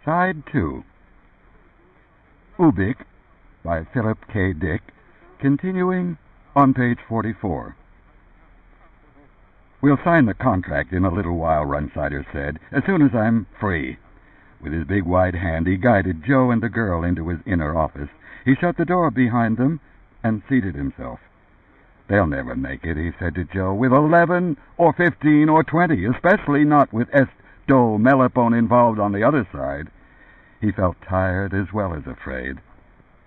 Side 2. Ubik, by Philip K. Dick, continuing on page 44. "We'll sign the contract in a little while," Runsider said, "as soon as I'm free." With his big white hand, he guided Joe and the girl into his inner office. He shut the door behind them and seated himself. "They'll never make it," he said to Joe, "with 11 or 15 or 20, especially not with Do Melipone involved on the other side." He felt tired as well as afraid.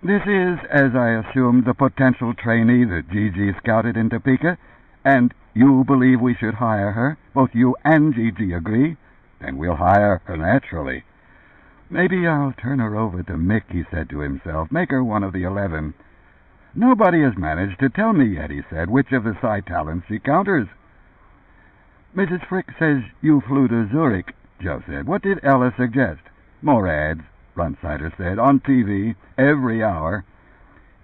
"This is, as I assumed, the potential trainee that Gigi scouted in Topeka, and you believe we should hire her? Both you and Gigi agree? Then we'll hire her naturally." "Maybe I'll turn her over to Mick," he said to himself. "Make her one of the 11. "Nobody has managed to tell me yet," he said, "which of the psi talents she counters." "Mrs. Frick says you flew to Zurich," Joe said. "What did Ella suggest?" "More ads," Runsider said, "on TV, every hour."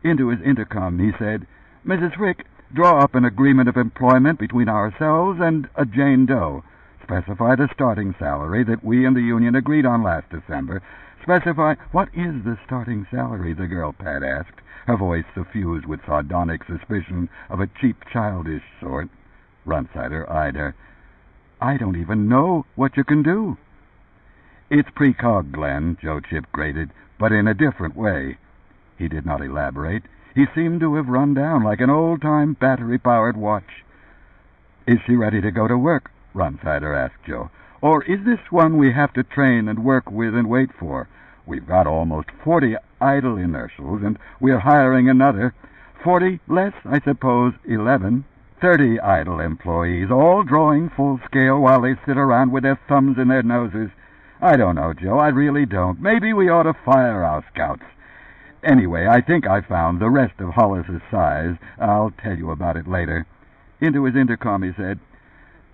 Into his intercom he said, "Mrs. Frick, draw up an agreement of employment between ourselves and a Jane Doe. Specify the starting salary that we and the union agreed on last December. Specify—" "What is the starting salary?" the girl Pat asked, her voice suffused with sardonic suspicion of a cheap, childish sort. Runsider eyed her. "I don't even know what you can do." "It's precog, Glenn," Joe Chip grated, "but in a different way." He did not elaborate. He seemed to have run down like an old-time battery-powered watch. "Is she ready to go to work?" Runsider asked Joe. "Or is this one we have to train and work with and wait for? We've got almost 40 idle inertials, and we're hiring another. 40 less, I suppose, 11. 30 idle employees, all drawing full scale while they sit around with their thumbs in their noses. I don't know, Joe, I really don't. Maybe we ought to fire our scouts. Anyway, I think I found the rest of Hollis's size. I'll tell you about it later." Into his intercom he said,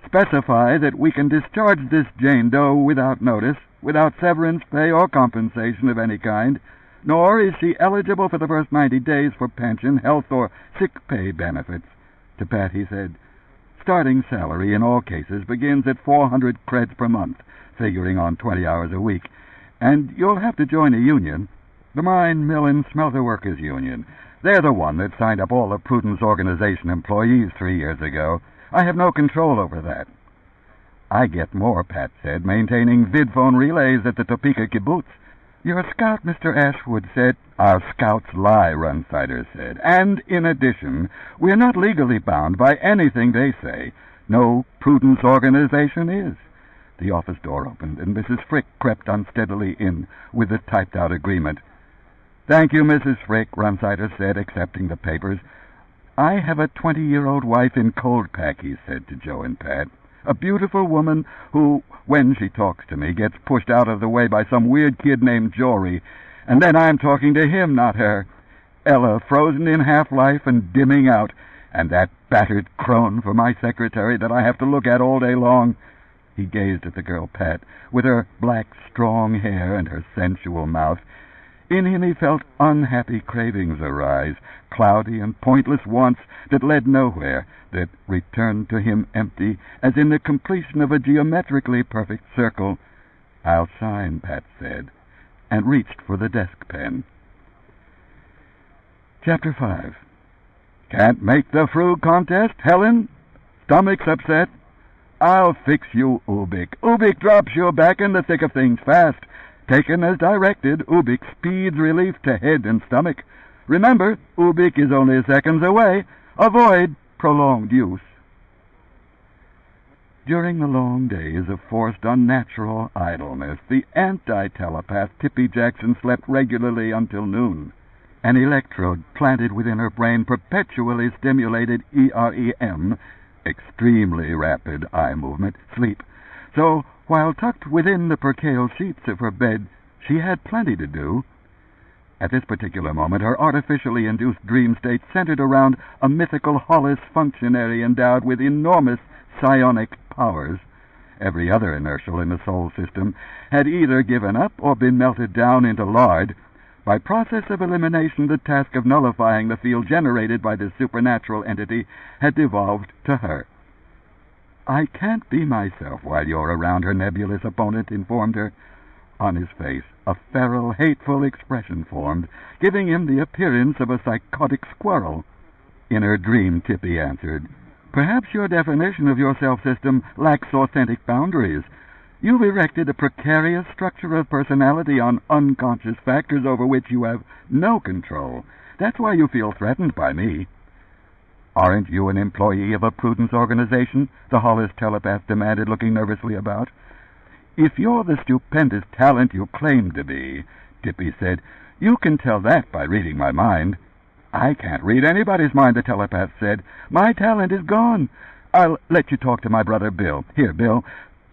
"Specify that we can discharge this Jane Doe without notice, without severance pay or compensation of any kind, nor is she eligible for the first 90 days for pension, health, or sick pay benefits." To Pat he said, "Starting salary in all cases begins at 400 creds per month, figuring on 20 hours a week, and you'll have to join a union. The Mine, Mill, and Smelter Workers Union. They're the one that signed up all the Prudence Organization employees 3 years ago. I have no control over that." "I get more," Pat said, "maintaining vidphone relays at the Topeka kibbutz." "You're a scout," Mr. Ashwood said. "Our scouts lie," Runsider said. "And in addition, we're not legally bound by anything they say. No Prudence Organization is." The office door opened, and Mrs. Frick crept unsteadily in with the typed-out agreement. "Thank you, Mrs. Frick," Runsider said, accepting the papers. "I have a 20-year-old wife in Coldpack," he said to Joe and Pat. "A beautiful woman who, when she talks to me, gets pushed out of the way by some weird kid named Jory, and then I'm talking to him, not her. Ella, frozen in half-life and dimming out, and that battered crone for my secretary that I have to look at all day long." He gazed at the girl Pat, with her black, strong hair and her sensual mouth. In him he felt unhappy cravings arise, cloudy and pointless wants that led nowhere, that returned to him empty, as in the completion of a geometrically perfect circle. "I'll sign," Pat said, and reached for the desk pen. Chapter 5. "Can't make the Frug contest, Helen? Stomach's upset? I'll fix you, Ubik. Ubik drops you back in the thick of things fast. Taken as directed, Ubik speeds relief to head and stomach. Remember, Ubik is only seconds away. Avoid prolonged use." During the long days of forced unnatural idleness, the anti-telepath Tippy Jackson slept regularly until noon. An electrode planted within her brain perpetually stimulated EREM, extremely rapid eye movement, sleep. So, while tucked within the percale sheets of her bed, she had plenty to do. At this particular moment, her artificially induced dream state centered around a mythical Hollis functionary endowed with enormous psionic powers. Every other inertial in the Sol system had either given up or been melted down into lard. By process of elimination, the task of nullifying the field generated by this supernatural entity had devolved to her. "I can't be myself while you're around," her nebulous opponent informed her. On his face, a feral, hateful expression formed, giving him the appearance of a psychotic squirrel. In her dream, Tippy answered, "Perhaps your definition of your self-system lacks authentic boundaries. You've erected a precarious structure of personality on unconscious factors over which you have no control. That's why you feel threatened by me." "Aren't you an employee of a prudence organization?" the Hollis telepath demanded, looking nervously about. "If you're the stupendous talent you claim to be," Tippy said, "you can tell that by reading my mind." "I can't read anybody's mind," the telepath said. "My talent is gone. I'll let you talk to my brother Bill. Here, Bill,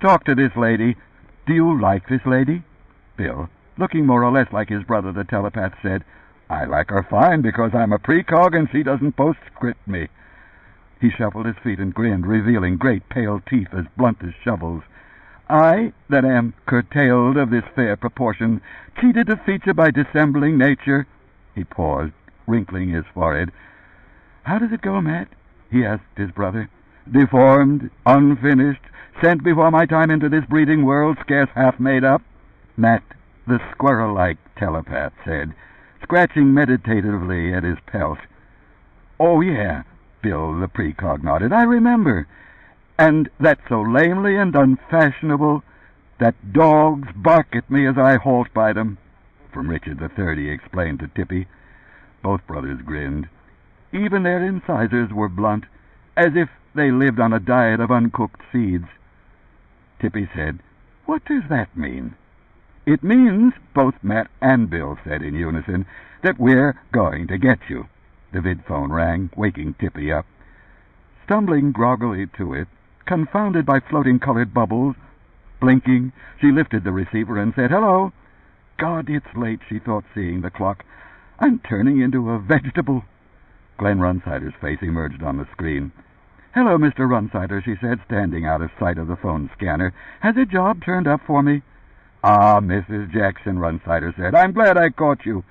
talk to this lady. Do you like this lady?" Bill, looking more or less like his brother, the telepath said, "I like her fine because I'm a precog and she doesn't postscript me." He shuffled his feet and grinned, revealing great pale teeth as blunt as shovels. "I, that am curtailed of this fair proportion, cheated a feature by dissembling nature." He paused, wrinkling his forehead. "How does it go, Matt?" he asked his brother. "Deformed, unfinished, sent before my time into this breeding world, scarce half made up," Matt, the squirrel-like telepath, said, scratching meditatively at his pelt. "Oh, yeah," Bill the precog nodded. "I remember. And that so lamely and unfashionable that dogs bark at me as I halt by them." From Richard III, he explained to Tippy. Both brothers grinned. Even their incisors were blunt, as if they lived on a diet of uncooked seeds. Tippy said, "What does that mean?" "It means," both Matt and Bill said in unison, "that we're going to get you." The vidphone rang, waking Tippy up. Stumbling groggily to it, confounded by floating colored bubbles, blinking, she lifted the receiver and said, "Hello." "God, it's late," she thought, seeing the clock. "I'm turning into a vegetable." Glenn Runsider's face emerged on the screen. "Hello, Mr. Runsider," she said, standing out of sight of the phone scanner. "Has a job turned up for me?" "Ah, Mrs. Jackson," Runsider said, "I'm glad I caught you.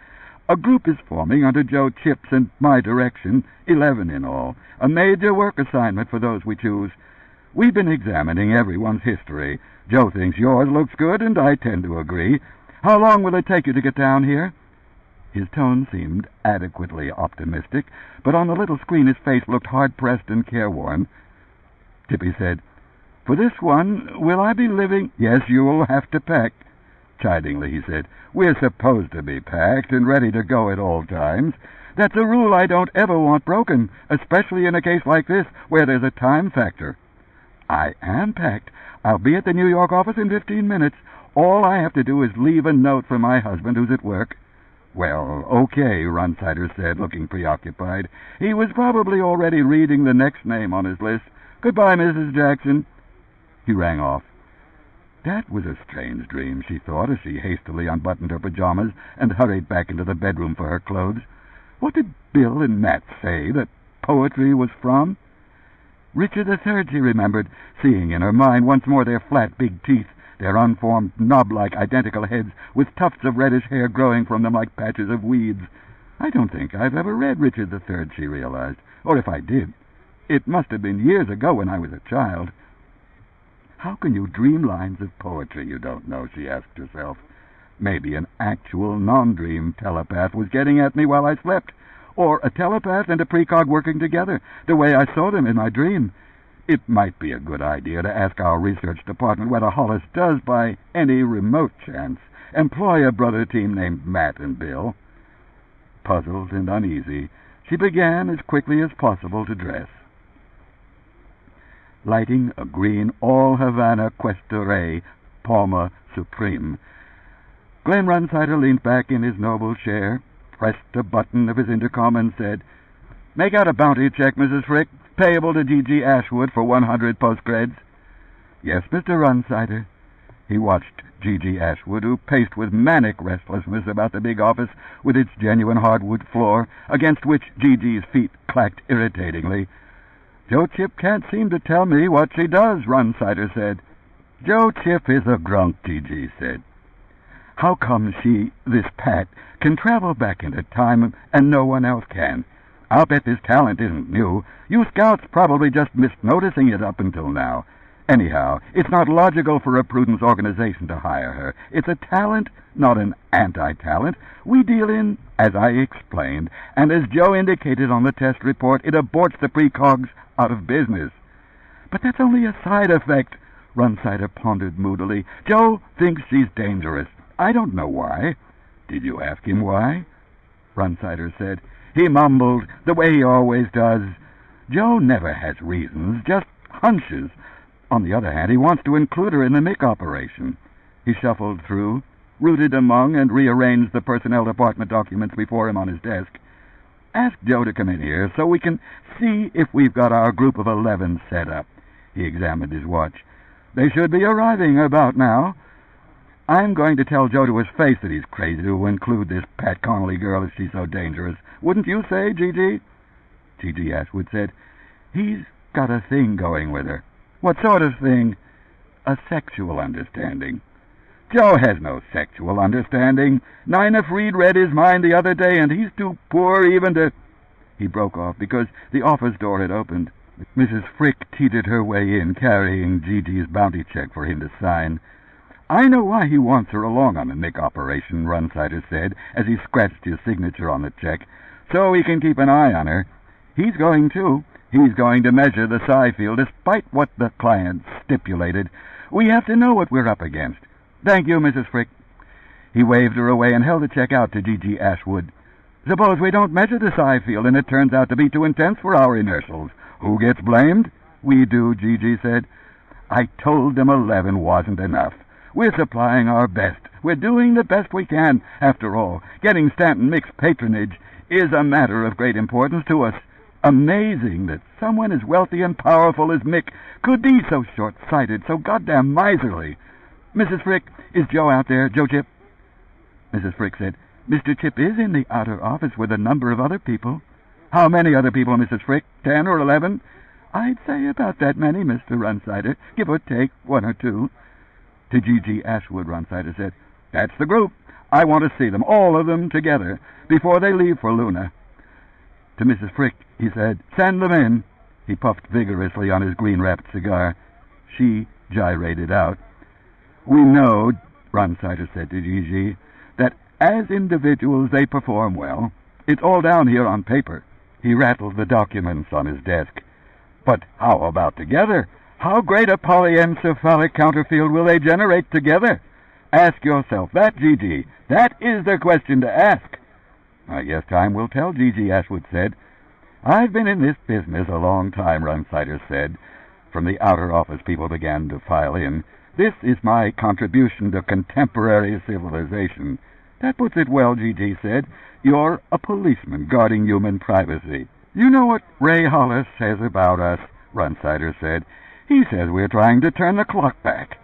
A group is forming under Joe Chips and my direction, 11 in all, a major work assignment for those we choose. We've been examining everyone's history. Joe thinks yours looks good, and I tend to agree. How long will it take you to get down here?" His tone seemed adequately optimistic, but on the little screen his face looked hard-pressed and careworn. Tippy said, "For this one, will I be living—" "Yes, you'll have to pack." Chidingly, he said, "We're supposed to be packed and ready to go at all times. That's a rule I don't ever want broken, especially in a case like this, where there's a time factor." "I am packed. I'll be at the New York office in 15 minutes. All I have to do is leave a note for my husband, who's at work." "Well, okay," Runsider said, looking preoccupied. He was probably already reading the next name on his list. "Goodbye, Mrs. Jackson." He rang off. That was a strange dream, she thought, as she hastily unbuttoned her pajamas and hurried back into the bedroom for her clothes. What did Bill and Matt say that poetry was from? Richard III, she remembered, seeing in her mind once more their flat, big teeth, their unformed, knob-like identical heads with tufts of reddish hair growing from them like patches of weeds. "I don't think I've ever read Richard III, she realized. Or if I did, it must have been years ago when I was a child. How can you dream lines of poetry you don't know, she asked herself. Maybe an actual non-dream telepath was getting at me while I slept, or a telepath and a precog working together, the way I saw them in my dream. It might be a good idea to ask our research department whether Hollis does, by any remote chance, employ a brother team named Matt and Bill. Puzzled and uneasy, she began as quickly as possible to dress. Lighting a green all-Havana Cuesta Palma Supreme, Glenn Runsider leaned back in his noble chair, pressed a button of his intercom, and said, "Make out a bounty check, Mrs. Frick, payable to G.G. Ashwood for 100 postgrades." "Yes, Mr. Runsider." He watched G.G. Ashwood, who paced with manic restlessness about the big office with its genuine hardwood floor, against which G.G.'s feet clacked irritatingly. "Joe Chip can't seem to tell me what she does," Runsider said. "Joe Chip is a grunk," G.G. said. "How come she, this Pat, can travel back into time and no one else can? I'll bet this talent isn't new. You scouts probably just missed noticing it up until now. Anyhow, it's not logical for a Prudence organization to hire her. It's a talent, not an anti-talent. We deal in, as I explained, and as Joe indicated on the test report, it aborts the precogs out of business. But that's only a side effect, Runsider pondered moodily. Joe thinks she's dangerous. I don't know why. Did you ask him why? Runsider said. He mumbled, the way he always does. Joe never has reasons, just hunches. On the other hand, he wants to include her in the MIC operation. He shuffled through, rooted among and rearranged the personnel department documents before him on his desk. Ask Joe to come in here so we can see if we've got our group of 11 set up. He examined his watch. They should be arriving about now. I'm going to tell Joe to his face that he's crazy to include this Pat Connolly girl if she's so dangerous. Wouldn't you say, Gigi? Gigi Ashwood said, He's got a thing going with her. What sort of thing? A sexual understanding. Joe has no sexual understanding. Nina Freed read his mind the other day, and he's too poor even to... He broke off because the office door had opened. Mrs. Frick teetered her way in, carrying Gigi's bounty check for him to sign. I know why he wants her along on the MIC operation, Runsider said, as he scratched his signature on the check, so he can keep an eye on her. He's going to. He's going to measure the psi field, despite what the client stipulated. We have to know what we're up against. Thank you, Mrs. Frick. He waved her away and held the check out to Gigi Ashwood. Suppose we don't measure the psi field and it turns out to be too intense for our inertials. Who gets blamed? We do, Gigi said. I told them 11 wasn't enough. We're supplying our best. We're doing the best we can. After all, getting Stanton Mick's patronage is a matter of great importance to us. Amazing that someone as wealthy and powerful as Mick could be so short-sighted, so goddamn miserly. Mrs. Frick, is Joe out there? Joe Chip? Mrs. Frick said, Mr. Chip is in the outer office with a number of other people. How many other people, Mrs. Frick? 10 or 11? I'd say about that many, Mr. Runsider, give or take 1 or 2. To Gigi Ashwood, Runsider said, That's the group. I want to see them, all of them together, before they leave for Luna. To Mrs. Frick, he said, Send them in. He puffed vigorously on his green-wrapped cigar. She gyrated out. We know, Runsider said to Gigi, that as individuals they perform well. It's all down here on paper. He rattled the documents on his desk. But how about together? How great a polyencephalic counterfield will they generate together? Ask yourself that, Gigi. That is the question to ask. I guess time will tell, Gigi Ashwood said. I've been in this business a long time, Runsider said. From the outer office, people began to file in. This is my contribution to contemporary civilization. That puts it well, Gigi said. You're a policeman guarding human privacy. You know what Ray Hollis says about us, Runsider said. He says we're trying to turn the clock back.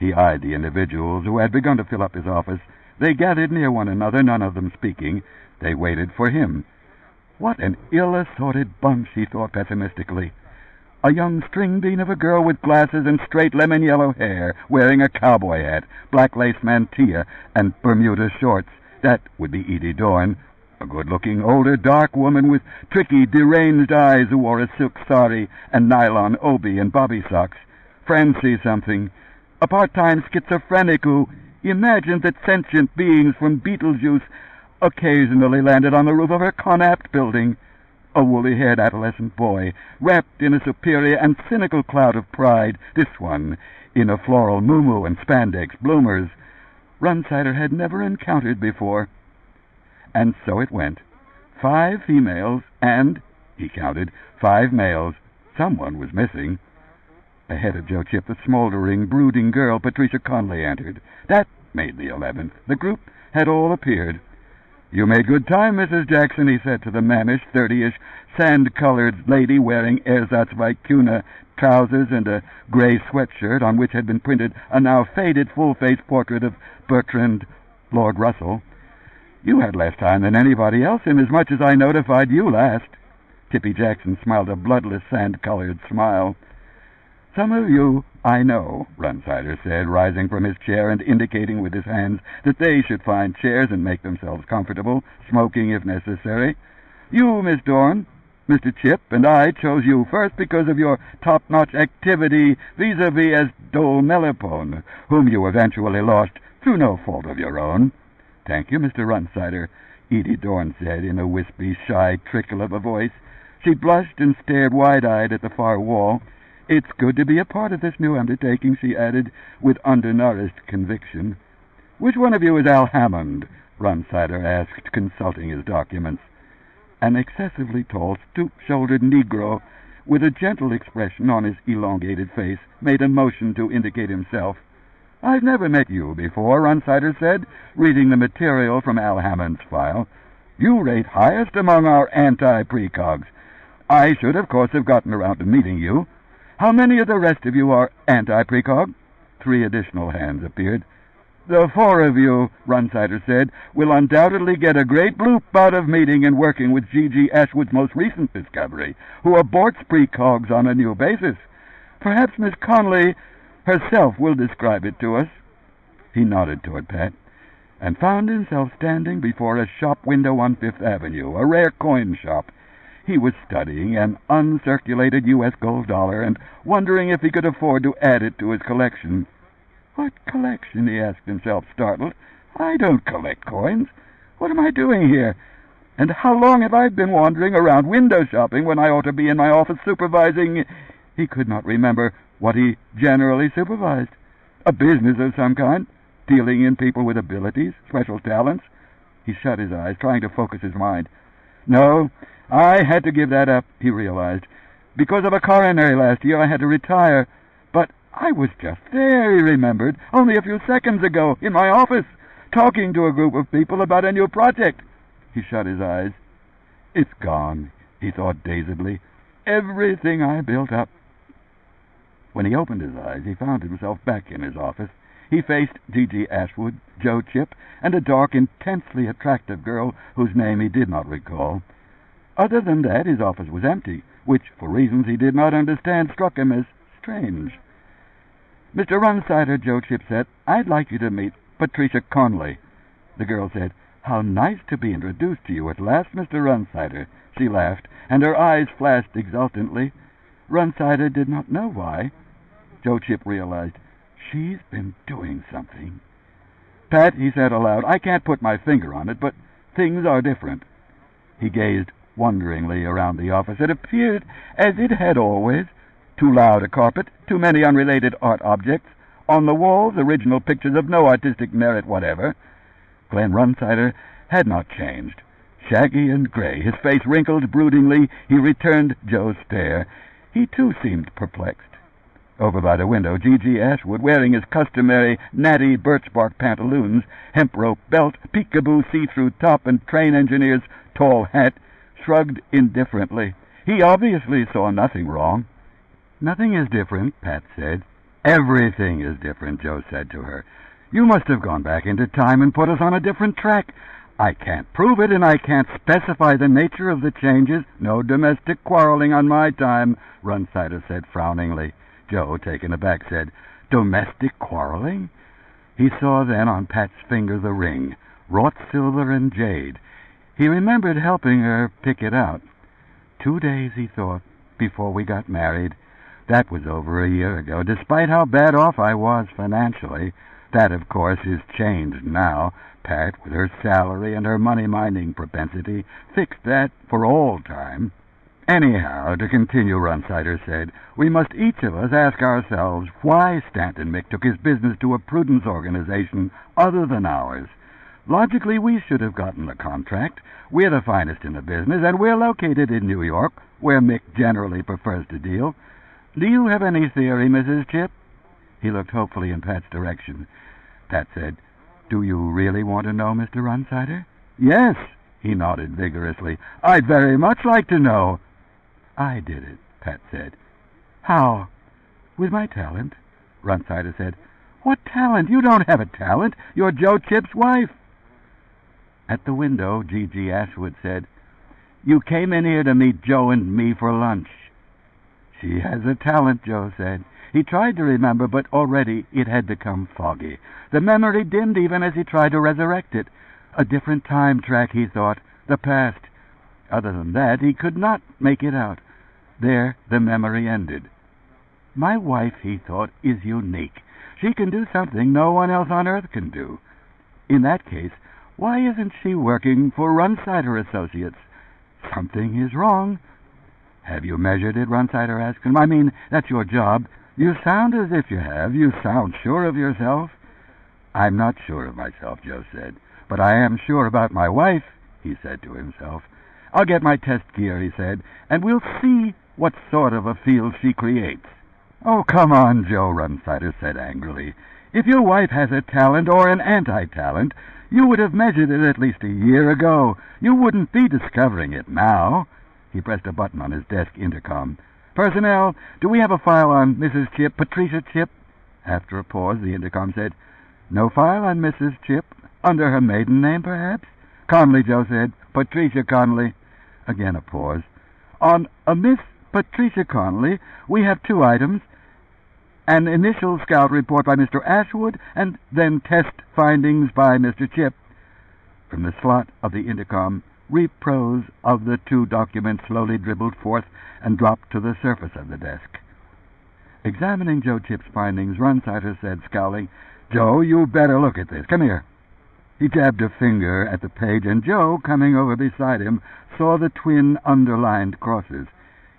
He eyed the individuals who had begun to fill up his office. They gathered near one another, none of them speaking. They waited for him. What an ill-assorted bunch, he thought pessimistically. A young string bean of a girl with glasses and straight lemon-yellow hair, wearing a cowboy hat, black lace mantilla, and Bermuda shorts. That would be Edie Dorn. A good-looking, older, dark woman with tricky, deranged eyes who wore a silk sari and nylon obi and bobby socks. Francie something. A part-time schizophrenic who imagined that sentient beings from Beetlejuice occasionally landed on the roof of her Connacht building. A woolly-haired adolescent boy, wrapped in a superior and cynical cloud of pride, this one in a floral muumuu and spandex bloomers, Runsider had never encountered before. And so it went. 5 females and, he counted, 5 males. Someone was missing. Ahead of Joe Chip, the smoldering, brooding girl, Patricia Conley, entered. That made the 11th. The group had all appeared. You made good time, Mrs. Jackson, he said to the mannish, 30-ish, sand-colored lady wearing ersatz vicuna trousers and a gray sweatshirt on which had been printed a now faded full-face portrait of Bertrand Lord Russell. You had less time than anybody else, inasmuch as I notified you last. Tippy Jackson smiled a bloodless, sand-colored smile. Some of you I know, Runsider said, rising from his chair and indicating with his hands that they should find chairs and make themselves comfortable, smoking if necessary. You, Miss Dorn. Mr. Chip and I chose you first because of your top-notch activity vis-a-vis as Dole Melepone, whom you eventually lost through no fault of your own. Thank you, Mr. Runsider, Edie Dorn said in a wispy, shy trickle of a voice. She blushed and stared wide-eyed at the far wall. It's good to be a part of this new undertaking, she added, with undernourished conviction. Which one of you is Al Hammond? Runsider asked, consulting his documents. An excessively tall, stoop-shouldered Negro, with a gentle expression on his elongated face, made a motion to indicate himself. I've never met you before, Runsider said, reading the material from Al Hammond's file. You rate highest among our anti-precogs. I should, of course, have gotten around to meeting you. How many of the rest of you are anti-precog? 3 additional hands appeared. The 4 of you, Runsider said, will undoubtedly get a great bloop out of meeting and working with G.G. Ashwood's most recent discovery, who aborts precogs on a new basis. Perhaps Miss Conley herself will describe it to us. He nodded toward Pat, and found himself standing before a shop window on Fifth Avenue, a rare coin shop. He was studying an uncirculated U.S. gold dollar and wondering if he could afford to add it to his collection. What collection? He asked himself, startled. I don't collect coins. What am I doing here? And how long have I been wandering around window shopping when I ought to be in my office supervising... He could not remember what he generally supervised. A business of some kind, dealing in people with abilities, special talents. He shut his eyes, trying to focus his mind. No, I had to give that up, he realized. Because of a coronary last year, I had to retire. But I was just there, he remembered, only a few seconds ago, in my office, talking to a group of people about a new project. He shut his eyes. It's gone, he thought dazedly. Everything I built up. When he opened his eyes, he found himself back in his office. He faced G.G. Ashwood, Joe Chip, and a dark, intensely attractive girl whose name he did not recall. Other than that, his office was empty, which, for reasons he did not understand, struck him as strange. Mr. Runsider, Joe Chip said, I'd like you to meet Patricia Conley. The girl said, How nice to be introduced to you at last, Mr. Runsider. She laughed, and her eyes flashed exultantly. Runsider did not know why. Joe Chip realized, She's been doing something. Pat, he said aloud, I can't put my finger on it, but things are different. He gazed wonderingly around the office. It appeared as it had always. Too loud a carpet, too many unrelated art objects. On the walls, original pictures of no artistic merit whatever. Glenn Runsider had not changed. Shaggy and gray, his face wrinkled broodingly, he returned Joe's stare. He, too, seemed perplexed. Over by the window, G.G. Ashwood, wearing his customary natty birch-bark pantaloons, hemp-rope belt, peekaboo see-through top, and train engineer's tall hat, shrugged indifferently. He obviously saw nothing wrong. Nothing is different, Pat said. Everything is different, Joe said to her. You must have gone back into time and put us on a different track. I can't prove it, and I can't specify the nature of the changes. No domestic quarreling on my time, Runsider said frowningly. Joe, taken aback, said, Domestic quarreling? He saw then on Pat's finger the ring, wrought silver and jade. He remembered helping her pick it out. 2 days, he thought, before we got married. That was over a year ago, despite how bad off I was financially. That, of course, is changed now. Pat, with her salary and her money-minding propensity, fixed that for all time. Anyhow, to continue, Runsider said, we must each of us ask ourselves why Stanton Mick took his business to a prudence organization other than ours. Logically, we should have gotten the contract. We're the finest in the business, and we're located in New York, where Mick generally prefers to deal. Do you have any theory, Mrs. Chip? He looked hopefully in Pat's direction. Pat said, Do you really want to know, Mr. Runsider? Yes, he nodded vigorously. I'd very much like to know. I did it, Pat said. How? With my talent, Runsider said. What talent? You don't have a talent. You're Joe Chip's wife. At the window, G.G. Ashwood said, You came in here to meet Joe and me for lunch. She has a talent, Joe said. He tried to remember, but already it had become foggy. The memory dimmed even as he tried to resurrect it. A different time track, he thought. The past. Other than that, he could not make it out. There the memory ended. My wife, he thought, is unique. She can do something no one else on earth can do. In that case, why isn't she working for Runsider Associates? Something is wrong. Have you measured it? Runsider asked him. I mean, that's your job. You sound as if you have. You sound sure of yourself. I'm not sure of myself, Joe said. But I am sure about my wife, he said to himself. I'll get my test gear, he said, and we'll see what sort of a field she creates. Oh, come on, Joe, Runsider said angrily. If your wife has a talent or an anti-talent, you would have measured it at least a year ago. You wouldn't be discovering it now. He pressed a button on his desk intercom. Personnel, do we have a file on Mrs. Chip, Patricia Chip? After a pause, the intercom said, No file on Mrs. Chip. Under her maiden name, perhaps? Conley, Joe said. Patricia Conley. Again a pause. On a Miss Patricia Conley, we have 2 items. An initial scout report by Mr. Ashwood, and then test findings by Mr. Chip. From the slot of the intercom, repros of the 2 documents slowly dribbled forth and dropped to the surface of the desk. Examining Joe Chip's findings, Runsider said, scowling, Joe, you better look at this. Come here. He jabbed a finger at the page, and Joe, coming over beside him, saw the twin underlined crosses.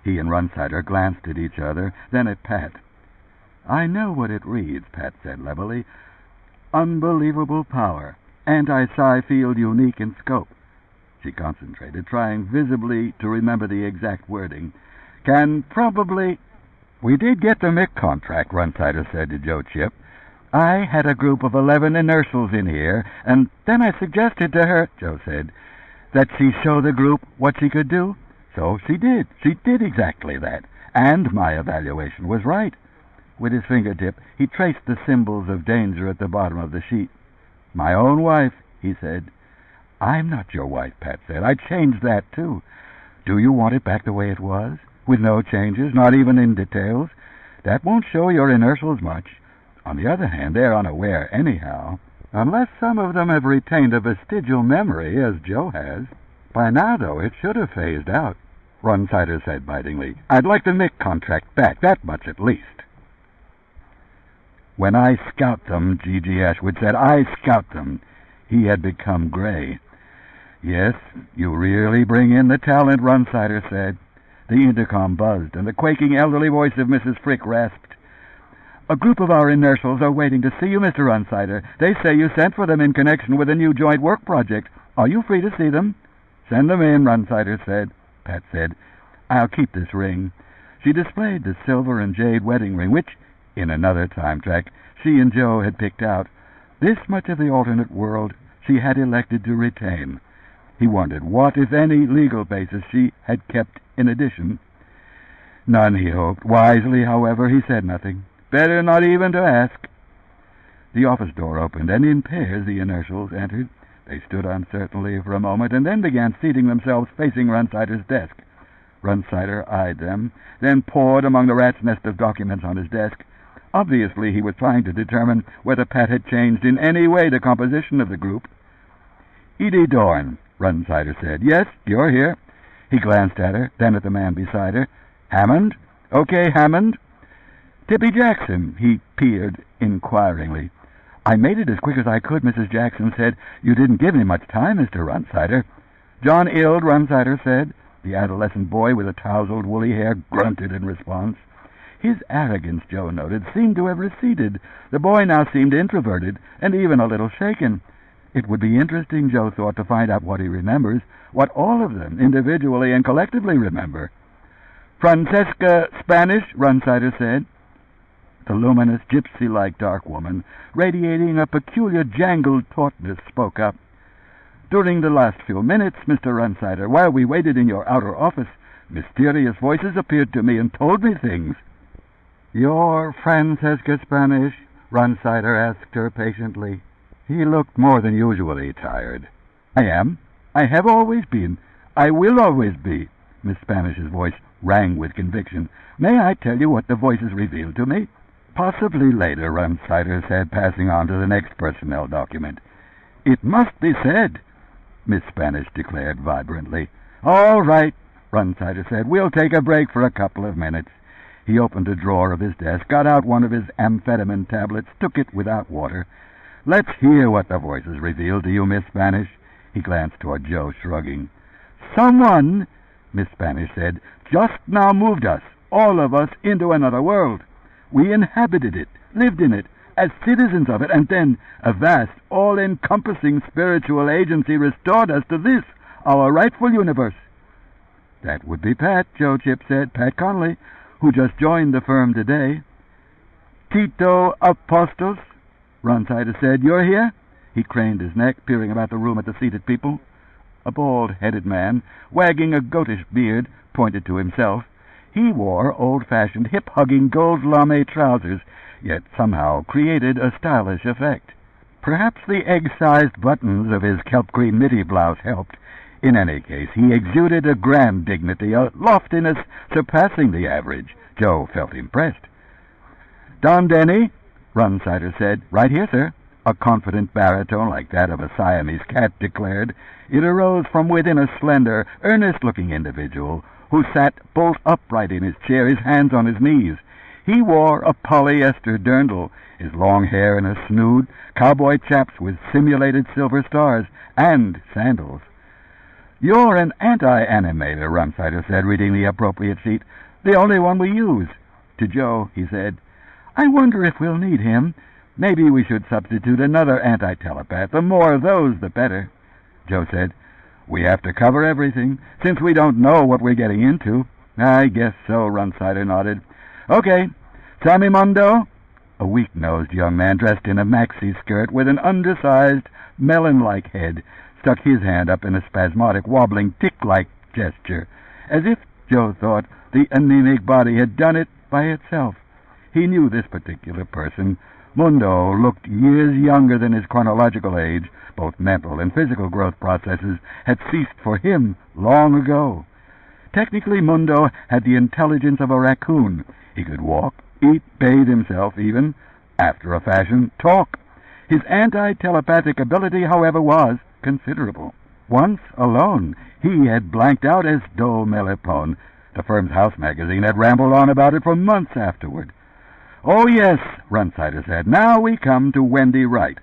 He and Runsider glanced at each other, then at Pat. I know what it reads, Pat said levelly. Unbelievable power. Anti-psi field unique in scope. She concentrated, trying visibly to remember the exact wording. Can probably... We did get the MIC contract, Runsider said to Joe Chip. I had a group of 11 inertials in here, and then I suggested to her, Joe said, that she show the group what she could do. So she did. She did exactly that. And my evaluation was right. With his fingertip, he traced the symbols of danger at the bottom of the sheet. My own wife, he said. I'm not your wife, Pat said. I changed that, too. Do you want it back the way it was? With no changes, not even in details? That won't show your inertials much. On the other hand, they're unaware anyhow. Unless some of them have retained a vestigial memory, as Joe has. By now, though, it should have phased out. Runsider said bitingly. I'd like the MIC contract back, that much at least. When I scout them, G.G. Ashwood said, I scout them. He had become gray. Yes, you really bring in the talent, Runsider said. The intercom buzzed, and the quaking elderly voice of Mrs. Frick rasped. A group of our inertials are waiting to see you, Mr. Runsider. They say you sent for them in connection with a new joint work project. Are you free to see them? Send them in, Runsider said. Pat said, I'll keep this ring. She displayed the silver and jade wedding ring, which, in another time track, she and Joe had picked out. This much of the alternate world she had elected to retain. He wondered what, if any, legal basis she had kept in addition. None, he hoped. Wisely, however, he said nothing. Better not even to ask. The office door opened, and in pairs the inertials entered. They stood uncertainly for a moment, and then began seating themselves facing Runsider's desk. Runsider eyed them, then pawed among the rat's nest of documents on his desk. Obviously, he was trying to determine whether Pat had changed in any way the composition of the group. Edie Dorn, Runsider said. Yes, you're here. He glanced at her, then at the man beside her. Hammond? Okay, Hammond. Tippy Jackson, he peered inquiringly. I made it as quick as I could, Mrs. Jackson said. You didn't give me much time, Mr. Runsider. John Ild, Runsider said. The adolescent boy with the tousled woolly hair grunted in response. His arrogance, Joe noted, seemed to have receded. The boy now seemed introverted and even a little shaken. It would be interesting, Joe thought, to find out what he remembers, what all of them, individually and collectively, remember. Francesca Spanish, Runsider said. The luminous, gypsy-like dark woman, radiating a peculiar jangled tautness, spoke up. During the last few minutes, Mr. Runsider, while we waited in your outer office, mysterious voices appeared to me and told me things. You're Francesca Spanish? Runsider asked her patiently. He looked more than usually tired. I am. I have always been. I will always be. Miss Spanish's voice rang with conviction. May I tell you what the voices revealed to me? Possibly later, Runsider said, passing on to the next personnel document. It must be said, Miss Spanish declared vibrantly. "All right," Runsider said. "We'll take a break for a couple of minutes." He opened a drawer of his desk, got out one of his amphetamine tablets, took it without water. "Let's hear what the voices revealed to you, Miss Spanish." He glanced toward Joe, shrugging. "Someone," Miss Spanish said, "just now moved us, all of us, into another world. We inhabited it, lived in it, as citizens of it, and then a vast, all-encompassing spiritual agency restored us to this, our rightful universe." "That would be Pat," Joe Chip said, "Pat Connolly, who just joined the firm today." "Tito Apostos," Runsider said, "you're here?" He craned his neck, peering about the room at the seated people. A bald-headed man, wagging a goatish beard, pointed to himself. He wore old-fashioned, hip-hugging gold lame trousers, yet somehow created a stylish effect. Perhaps the egg-sized buttons of his kelp-green middy blouse helped. In any case, he exuded a grand dignity, a loftiness surpassing the average. Joe felt impressed. "Don Denny," Runsider said. "Right here, sir." A confident baritone like that of a Siamese cat declared. It arose from within a slender, earnest-looking individual who sat bolt upright in his chair, his hands on his knees. He wore a polyester dirndl, his long hair in a snood, cowboy chaps with simulated silver stars, and sandals. "You're an anti-animator," Runsider said, reading the appropriate sheet. "The only one we use." To Joe, he said, "I wonder if we'll need him. Maybe we should substitute another anti-telepath. The more of those, the better." Joe said, "We have to cover everything, since we don't know what we're getting into." "I guess so," Runsider nodded. "Okay, Sammy Mundo." A weak-nosed young man dressed in a maxi skirt with an undersized, melon-like head stuck his hand up in a spasmodic, wobbling, tick-like gesture, as if, Joe thought, the anemic body had done it by itself. He knew this particular person. Mundo looked years younger than his chronological age. Both mental and physical growth processes had ceased for him long ago. Technically, Mundo had the intelligence of a raccoon. He could walk, eat, bathe himself even, after a fashion, talk. His anti-telepathic ability, however, was considerable. Once alone, he had blanked out as Do Melepone. The firm's house magazine had rambled on about it for months afterward. "Oh, yes," Runsider said. "Now we come to Wendy Wright."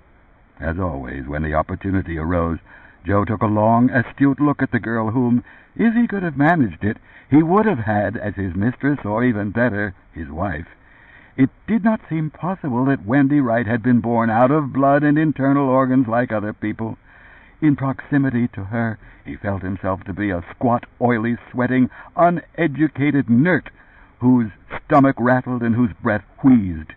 As always, when the opportunity arose, Joe took a long, astute look at the girl whom, if he could have managed it, he would have had as his mistress, or even better, his wife. It did not seem possible that Wendy Wright had been born out of blood and internal organs like other people. In proximity to her, he felt himself to be a squat, oily, sweating, uneducated nerd whose stomach rattled and whose breath wheezed.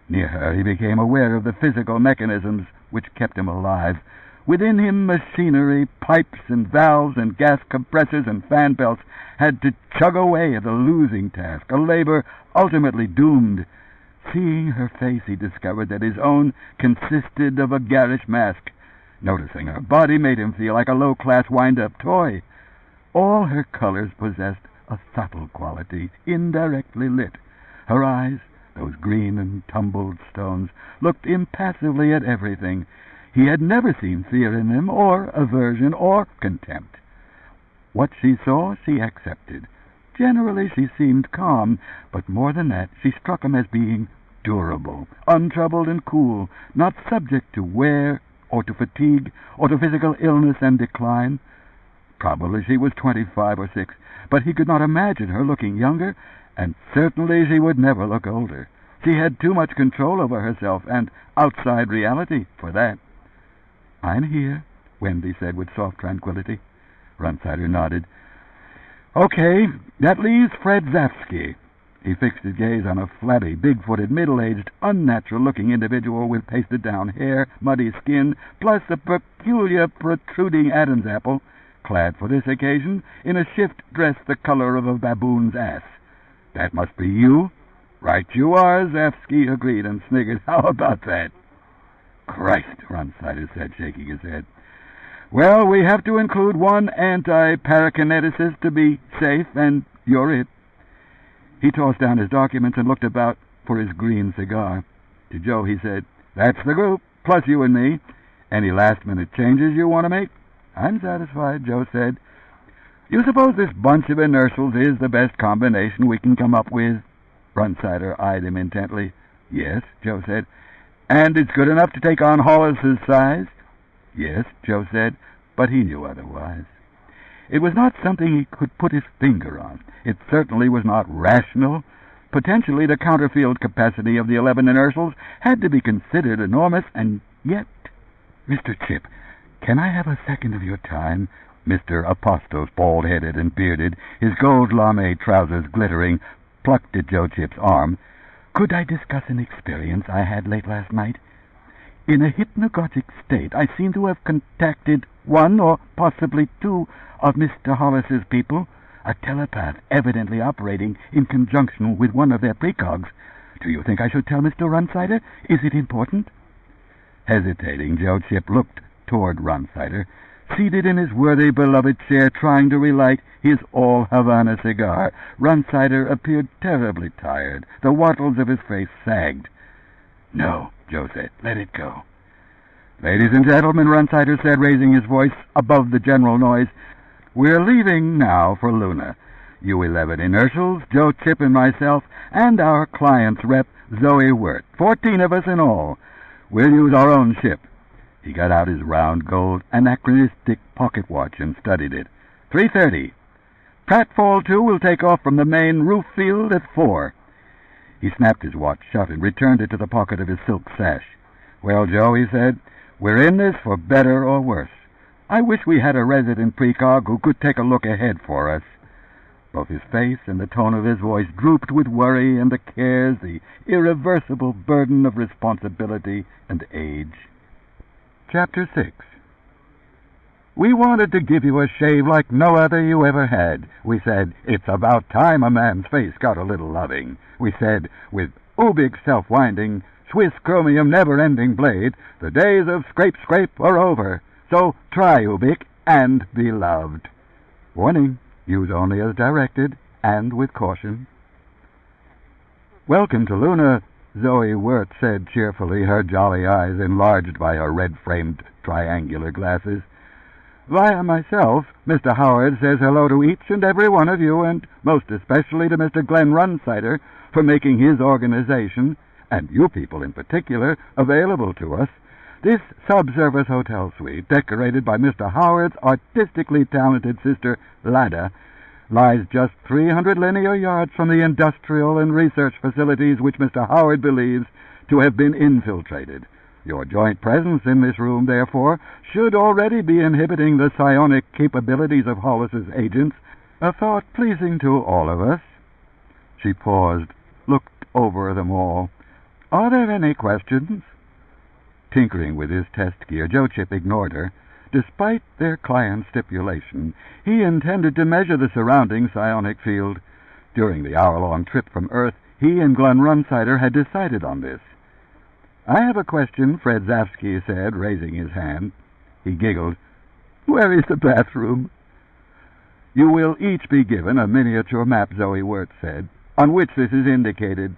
Near her, he became aware of the physical mechanisms which kept him alive. Within him, machinery, pipes and valves and gas compressors and fan belts had to chug away at the losing task, a labor ultimately doomed. Seeing her face, he discovered that his own consisted of a garish mask. Noticing her body made him feel like a low-class wind-up toy. All her colors possessed a subtle quality, indirectly lit. Her eyes, those green and tumbled stones, looked impassively at everything. He had never seen fear in them, or aversion, or contempt. What she saw, she accepted. Generally, she seemed calm, but more than that, she struck him as being durable, untroubled and cool, not subject to wear, or to fatigue, or to physical illness and decline. Probably she was 25 or 6, but he could not imagine her looking younger, and certainly she would never look older. She had too much control over herself and outside reality for that. "I'm here," Wendy said with soft tranquility. Runsider nodded. "Okay, that leaves Fred Zafsky." He fixed his gaze on a flabby, big-footed, middle-aged, unnatural-looking individual with pasted-down hair, muddy skin, plus a peculiar protruding Adam's apple, clad for this occasion in a shift dress the color of a baboon's ass. "That must be you." "Right you are," Zafsky agreed and sniggered. "How about that?" "Christ," Runsider said, shaking his head. "Well, we have to include one anti-parakineticist to be safe, and you're it." He tossed down his documents and looked about for his green cigar. To Joe he said, "That's the group, plus you and me. Any last-minute changes you want to make?" "I'm satisfied," Joe said. You suppose this bunch of inertials is the best combination we can come up with? Runsider eyed him intently. Yes, Joe said. And it's good enough to take on Hollis's size? Yes, Joe said, but he knew otherwise. It was not something he could put his finger on. It certainly was not rational. Potentially the counterfield capacity of the 11 inertials had to be considered enormous, and yet... Mr. Chip, can I have a second of your time? Mr. Apostos, bald-headed and bearded, his gold lame trousers glittering, plucked at Joe Chip's arm. Could I discuss an experience I had late last night? In a hypnagogic state, I seem to have contacted one or possibly two of Mr. Hollis's people, a telepath evidently operating in conjunction with one of their precogs. Do you think I should tell Mr. Runsider? Is it important? Hesitating, Joe Chip looked toward Runsider, seated in his worthy beloved chair trying to relight his all-Havana cigar. Runsider appeared terribly tired. The wattles of his face sagged. No, Joe said. Let it go. Ladies and gentlemen, Runsider said, raising his voice above the general noise, we're leaving now for Luna. You 11 inertials, Joe Chip and myself, and our client's rep, Zoe Wirt. 14 of us in all. We'll use our own ship. He got out his round gold anachronistic pocket watch and studied it. 3:30. Pratfall 2 will take off from the main roof field at 4. He snapped his watch shut and returned it to the pocket of his silk sash. Well, Joe, he said, we're in this for better or worse. I wish we had a resident precog who could take a look ahead for us. Both his face and the tone of his voice drooped with worry and the cares, the irreversible burden of responsibility and age. Chapter 6. We wanted to give you a shave like no other you ever had. We said, it's about time a man's face got a little loving. We said, with Ubik self-winding, Swiss chromium never-ending blade, the days of scrape are over. So try Ubik and be loved. Warning, use only as directed and with caution. Welcome to Luna, Zoe Wirt said cheerfully, her jolly eyes enlarged by her red-framed triangular glasses. Via myself, Mr. Howard says hello to each and every one of you, and most especially to Mr. Glenn Runsider for making his organization, and you people in particular, available to us. This subservice hotel suite, decorated by Mr. Howard's artistically talented sister, Lada, lies just 300 linear yards from the industrial and research facilities which Mr. Howard believes to have been infiltrated. Your joint presence in this room, therefore, should already be inhibiting the psionic capabilities of Hollis's agents, a thought pleasing to all of us. She paused, looked over them all. Are there any questions? Tinkering with his test gear, Joe Chip ignored her. Despite their client's stipulation, he intended to measure the surrounding psionic field. During the hour-long trip from Earth, he and Glenn Runsider had decided on this. I have a question, Fred Zafsky said, raising his hand. He giggled. Where is the bathroom? You will each be given a miniature map, Zoe Wirt said, on which this is indicated.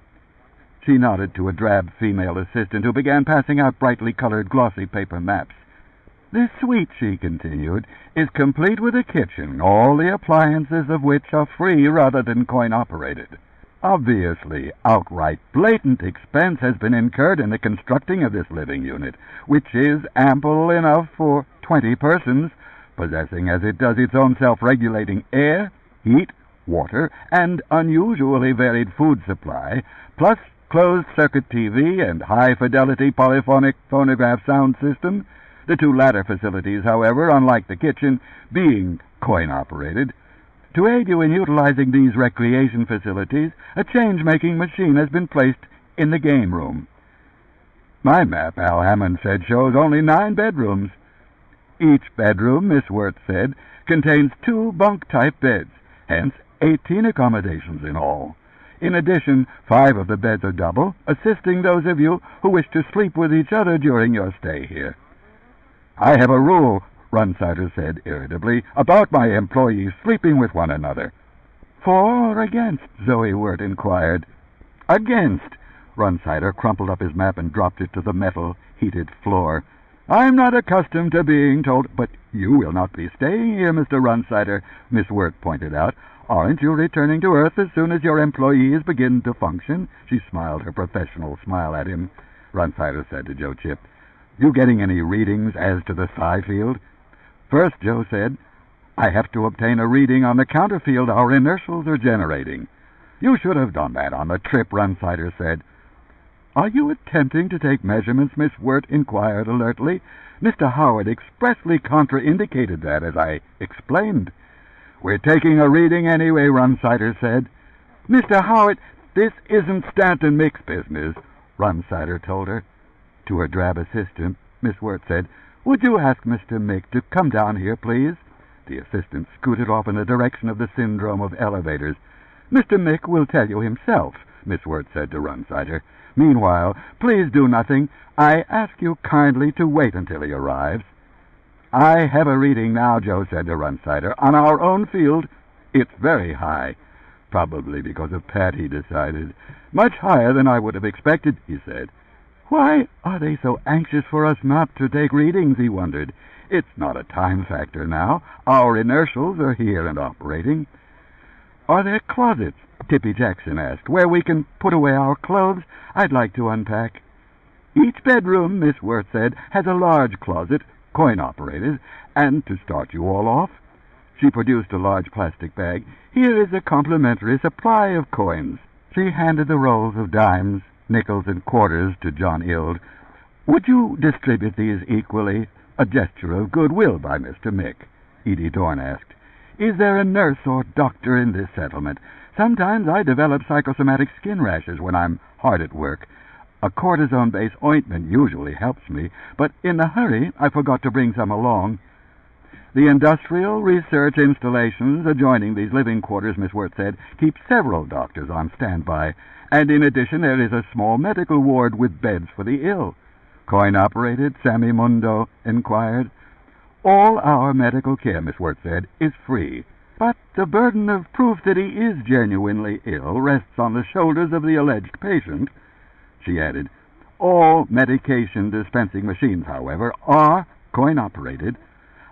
She nodded to a drab female assistant who began passing out brightly colored glossy paper maps. This suite, she continued, is complete with a kitchen, all the appliances of which are free rather than coin-operated. Obviously, outright blatant expense has been incurred in the constructing of this living unit, which is ample enough for 20 persons, possessing as it does its own self-regulating air, heat, water, and unusually varied food supply, plus closed-circuit TV and high-fidelity polyphonic phonograph sound system. The two latter facilities, however, unlike the kitchen, being coin-operated. To aid you in utilizing these recreation facilities, a change-making machine has been placed in the game room. My map, Al Hammond said, shows only 9 bedrooms. Each bedroom, Miss Wirt said, contains 2 bunk-type beds, hence 18 accommodations in all. In addition, 5 of the beds are double, assisting those of you who wish to sleep with each other during your stay here. I have a rule, Runsider said irritably, about my employees sleeping with one another. For or against? Zoe Wirt inquired. Against. Runsider crumpled up his map and dropped it to the metal, heated floor. I'm not accustomed to being told—" "But you will not be staying here, Mr. Runsider," Miss Wirt pointed out. "Aren't you returning to Earth as soon as your employees begin to function?" She smiled her professional smile at him. Runsider said to Joe Chip, "You getting any readings as to the psi field?" "First," Joe said, "I have to obtain a reading on the counterfield our inertials are generating." "You should have done that on the trip," Runsider said. "Are you attempting to take measurements?" Miss Wirt inquired alertly. "Mr. Howard expressly contraindicated that, as I explained." "We're taking a reading anyway," Runsider said. "Mr. Howard, this isn't Stanton Mick's business," Runsider told her. To her drab assistant, Miss Wirt said, "Would you ask Mr. Mick to come down here, please?" The assistant scooted off in the direction of the syndrome of elevators. "Mr. Mick will tell you himself," Miss Wirt said to Runsider. "Meanwhile, please do nothing. I ask you kindly to wait until he arrives." "I have a reading now," Joe said to Runsider, "on our own field. It's very high." "Probably because of Pat," he decided. "Much higher than I would have expected," he said. "Why are they so anxious for us not to take readings?" he wondered. "It's not a time factor now. Our inertials are here and operating." "Are there closets," Tippy Jackson asked, "where we can put away our clothes? I'd like to unpack." "Each bedroom," Miss Wirt said, "has a large closet, coin-operated, and to start you all off—" She produced a large plastic bag. "Here is a complimentary supply of coins." She handed the rolls of dimes, nickels, and quarters to John Ild. "Would you distribute these equally?" A gesture of goodwill by Mr. Mick. Edie Dorn asked, "Is there a nurse or doctor in this settlement? Sometimes I develop psychosomatic skin rashes when I'm hard at work. A cortisone-based ointment usually helps me, but in a hurry I forgot to bring some along." "The industrial research installations adjoining these living quarters," Miss Wirt said, "keep several doctors on standby, and in addition there is a small medical ward with beds for the ill." "Coin-operated?" Sammy Mundo inquired. "All our medical care," Miss Wirt said, "is free. But the burden of proof that he is genuinely ill rests on the shoulders of the alleged patient." She added, "All medication dispensing machines, however, are coin-operated.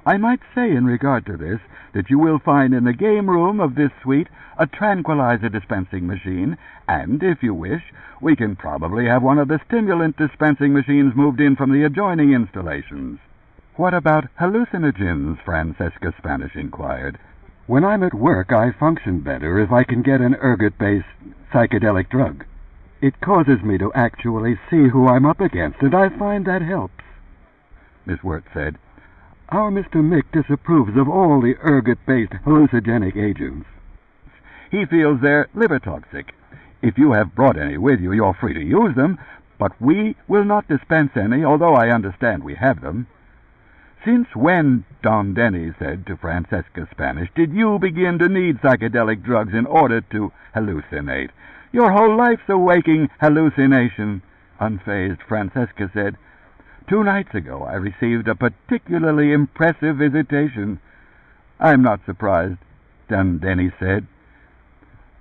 I might say in regard to this that you will find in the game room of this suite a tranquilizer dispensing machine, and, if you wish, we can probably have one of the stimulant dispensing machines moved in from the adjoining installations." "What about hallucinogens?" Francesca Spanish inquired. "When I'm at work, I function better if I can get an ergot-based psychedelic drug. It causes me to actually see who I'm up against, and I find that helps." Miss Wirt said, "Our Mr. Mick disapproves of all the ergot-based hallucinogenic agents. He feels they're liver-toxic. If you have brought any with you, you're free to use them, but we will not dispense any, although I understand we have them." "Since when," Don Denny said to Francesca Spanish, "did you begin to need psychedelic drugs in order to hallucinate? Your whole life's a waking hallucination." Unfazed, Francesca said, "2 nights ago I received a particularly impressive visitation." "I'm not surprised," Don Denny said.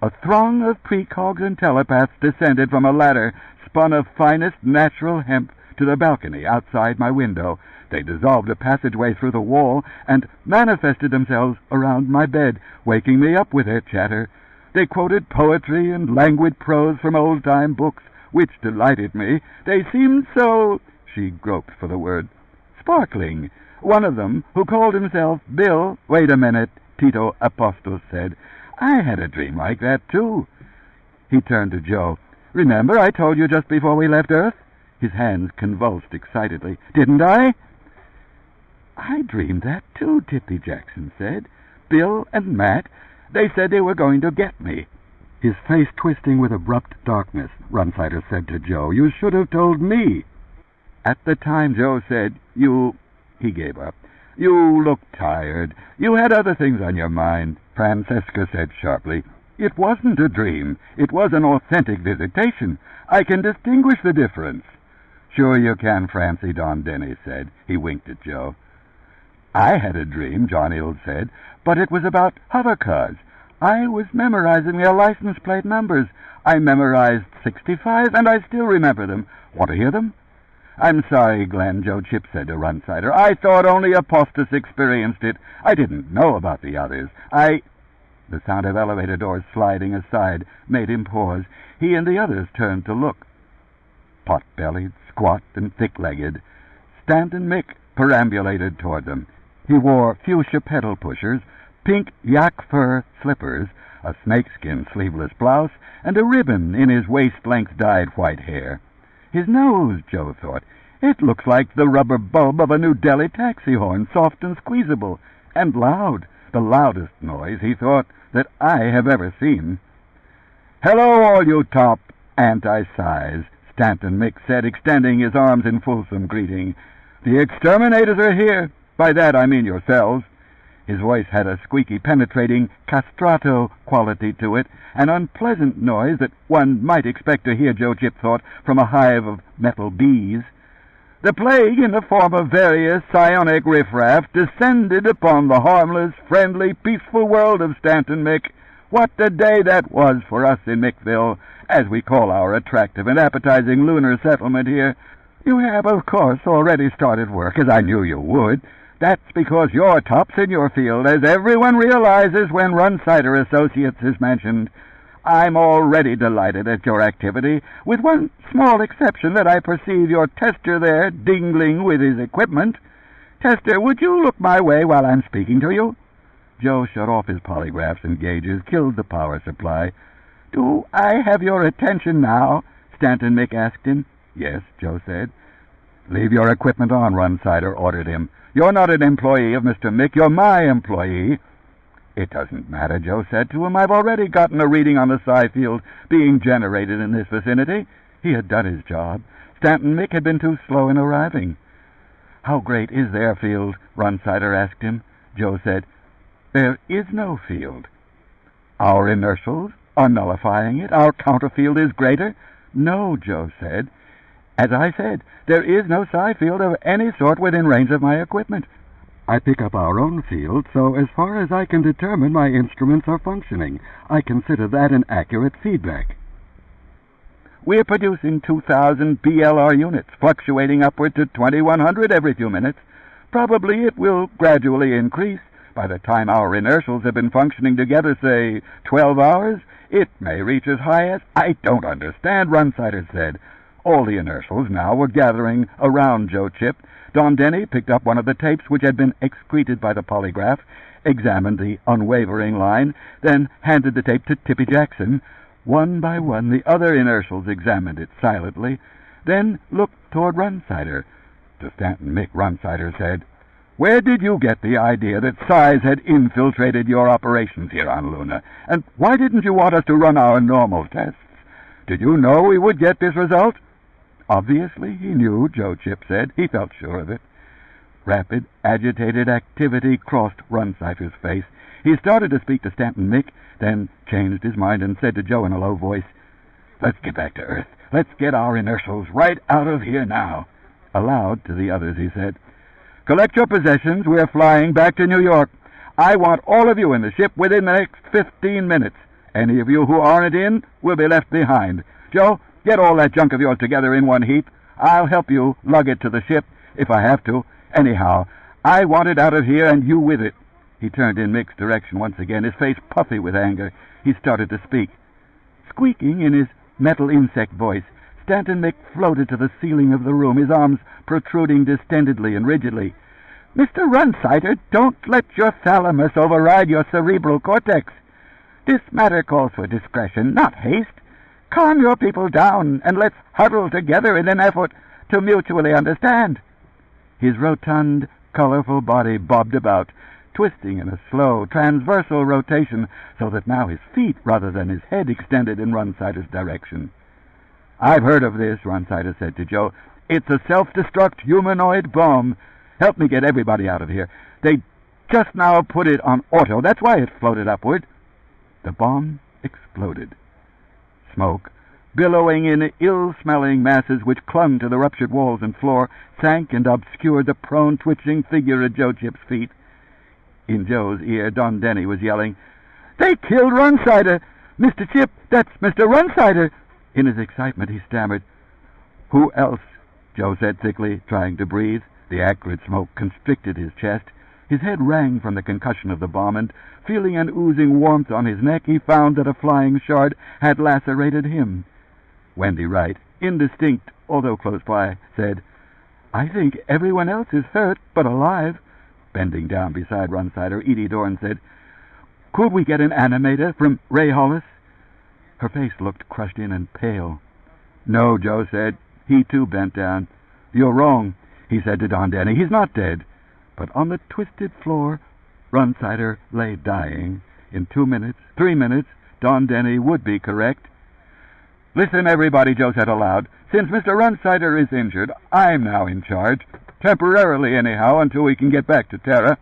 "A throng of precogs and telepaths descended from a ladder, spun of finest natural hemp to the balcony outside my window. They dissolved a passageway through the wall and manifested themselves around my bed, waking me up with their chatter. They quoted poetry and languid prose from old-time books, which delighted me. They seemed so—" she groped for the word, "sparkling. One of them, who called himself Bill—" "Wait a minute," Tito Apostos said. "I had a dream like that, too." He turned to Joe. "Remember I told you just before we left Earth?" His hands convulsed excitedly. "Didn't I?" "I dreamed that, too," Tippy Jackson said. "Bill and Matt, they said they were going to get me." His face twisting with abrupt darkness, Runsider said to Joe, "You should have told me." "At the time," Joe said, he gave up. "You looked tired. You had other things on your mind." Francesca said sharply, "It wasn't a dream. It was an authentic visitation. I can distinguish the difference." "Sure you can, Francie," Don Denny said. He winked at Joe. "I had a dream," John Ild said, "but it was about hover cars. I was memorizing their license plate numbers. I memorized 65, and I still remember them. Want to hear them?" "I'm sorry, Glenn," Joe Chip said to Runsider. "I thought only Apostas experienced it. I didn't know about the others. The sound of elevator doors sliding aside made him pause. He and the others turned to look. Pot-bellied, squat, and thick-legged, Stanton Mick perambulated toward them. He wore fuchsia pedal pushers, pink yak fur slippers, a snakeskin sleeveless blouse, and a ribbon in his waist-length dyed white hair. His nose, Joe thought, it looks like the rubber bulb of a New Delhi taxi horn, soft and squeezable, and loud, the loudest noise, he thought, that I have ever seen. "Hello, all you top anti-size," Stanton Mick said, extending his arms in fulsome greeting. "The exterminators are here. By that I mean yourselves." His voice had a squeaky, penetrating castrato quality to it, an unpleasant noise that one might expect to hear, Joe Chip thought, from a hive of metal bees. The plague, in the form of various psionic riffraff, descended upon the harmless, friendly, peaceful world of Stanton Mick. What a day that was for us in Mickville, as we call our attractive and appetizing lunar settlement here. You have, of course, already started work, as I knew you would. That's because you're tops in your field, as everyone realizes when Runsider Associates is mentioned. I'm already delighted at your activity, with one small exception, that I perceive your tester there dingling with his equipment. Tester, would you look my way while I'm speaking to you?" Joe shut off his polygraphs and gauges, killed the power supply. "Do I have your attention now?" Stanton Mick asked him. "Yes," Joe said. "Leave your equipment on," Runsider ordered him. "You're not an employee of Mr. Mick. You're my employee." "It doesn't matter," Joe said to him. "I've already gotten a reading on the psi field being generated in this vicinity." He had done his job. Stanton Mick had been too slow in arriving. "How great is their field?" Runsider asked him. Joe said, "There is no field." "Our inertials are nullifying it? Our counterfield is greater?" "No," Joe said. "As I said, there is no psi field of any sort within range of my equipment. I pick up our own field, so as far as I can determine, my instruments are functioning. I consider that an accurate feedback." "We're producing 2,000 BLR units, fluctuating upward to 2,100 every few minutes. Probably it will gradually increase. By the time our inertials have been functioning together, say, 12 hours, it may reach as high as—" "I don't understand," Runsider said. All the inertials now were gathering around Joe Chip. Don Denny picked up one of the tapes which had been excreted by the polygraph, examined the unwavering line, then handed the tape to Tippy Jackson. One by one, the other inertials examined it silently, then looked toward Runsider. To Stanton Mick, Runsider said, "Where did you get the idea that psis had infiltrated your operations here on Luna? And why didn't you want us to run our normal tests? Did you know we would get this result?" "Obviously he knew," Joe Chip said. He felt sure of it. Rapid, agitated activity crossed Runsider's face. He started to speak to Stanton Mick, then changed his mind and said to Joe in a low voice, "Let's get back to Earth. Let's get our inertials right out of here now." Aloud to the others he said, "Collect your possessions. We're flying back to New York. I want all of you in the ship within the next 15 minutes. Any of you who aren't in will be left behind. Joe, get all that junk of yours together in one heap. I'll help you lug it to the ship, if I have to. Anyhow, I want it out of here, and you with it." He turned in Mick's direction once again, his face puffy with anger. He started to speak. Squeaking in his metal insect voice, Stanton Mick floated to the ceiling of the room, his arms protruding distendedly and rigidly. "Mr. Runsider, don't let your thalamus override your cerebral cortex. This matter calls for discretion, not haste. Calm your people down, and let's huddle together in an effort to mutually understand." His rotund, colorful body bobbed about, twisting in a slow, transversal rotation, so that now his feet, rather than his head, extended in Runsider's direction. "I've heard of this," Runsider said to Joe. "It's a self-destruct humanoid bomb. Help me get everybody out of here. They just now put it on auto. That's why it floated upward." The bomb exploded. Smoke, billowing in ill-smelling masses which clung to the ruptured walls and floor, sank and obscured the prone, twitching figure at Joe Chip's feet. In Joe's ear, Don Denny was yelling, "They killed Runsider! Mr. Chip, that's Mr. Runsider!" In his excitement, he stammered, "Who else Joe said thickly, trying to breathe. The acrid smoke constricted his chest. His head rang from the concussion of the bomb, and, feeling an oozing warmth on his neck, he found that a flying shard had lacerated him. Wendy Wright, indistinct, although close by, said, "I think everyone else is hurt, but alive." Bending down beside Runsider, Edie Dorn said, "Could we get an animator from Ray Hollis?" Her face looked crushed in and pale. "No," Joe said. He, too, bent down. "You're wrong," he said to Don Denny. "He's not dead." But on the twisted floor, Runsider lay dying. In 2 minutes, 3 minutes, Don Denny would be correct. "Listen, everybody," Joe said aloud. "Since Mr. Runsider is injured, I'm now in charge. Temporarily, anyhow, until we can get back to Terra.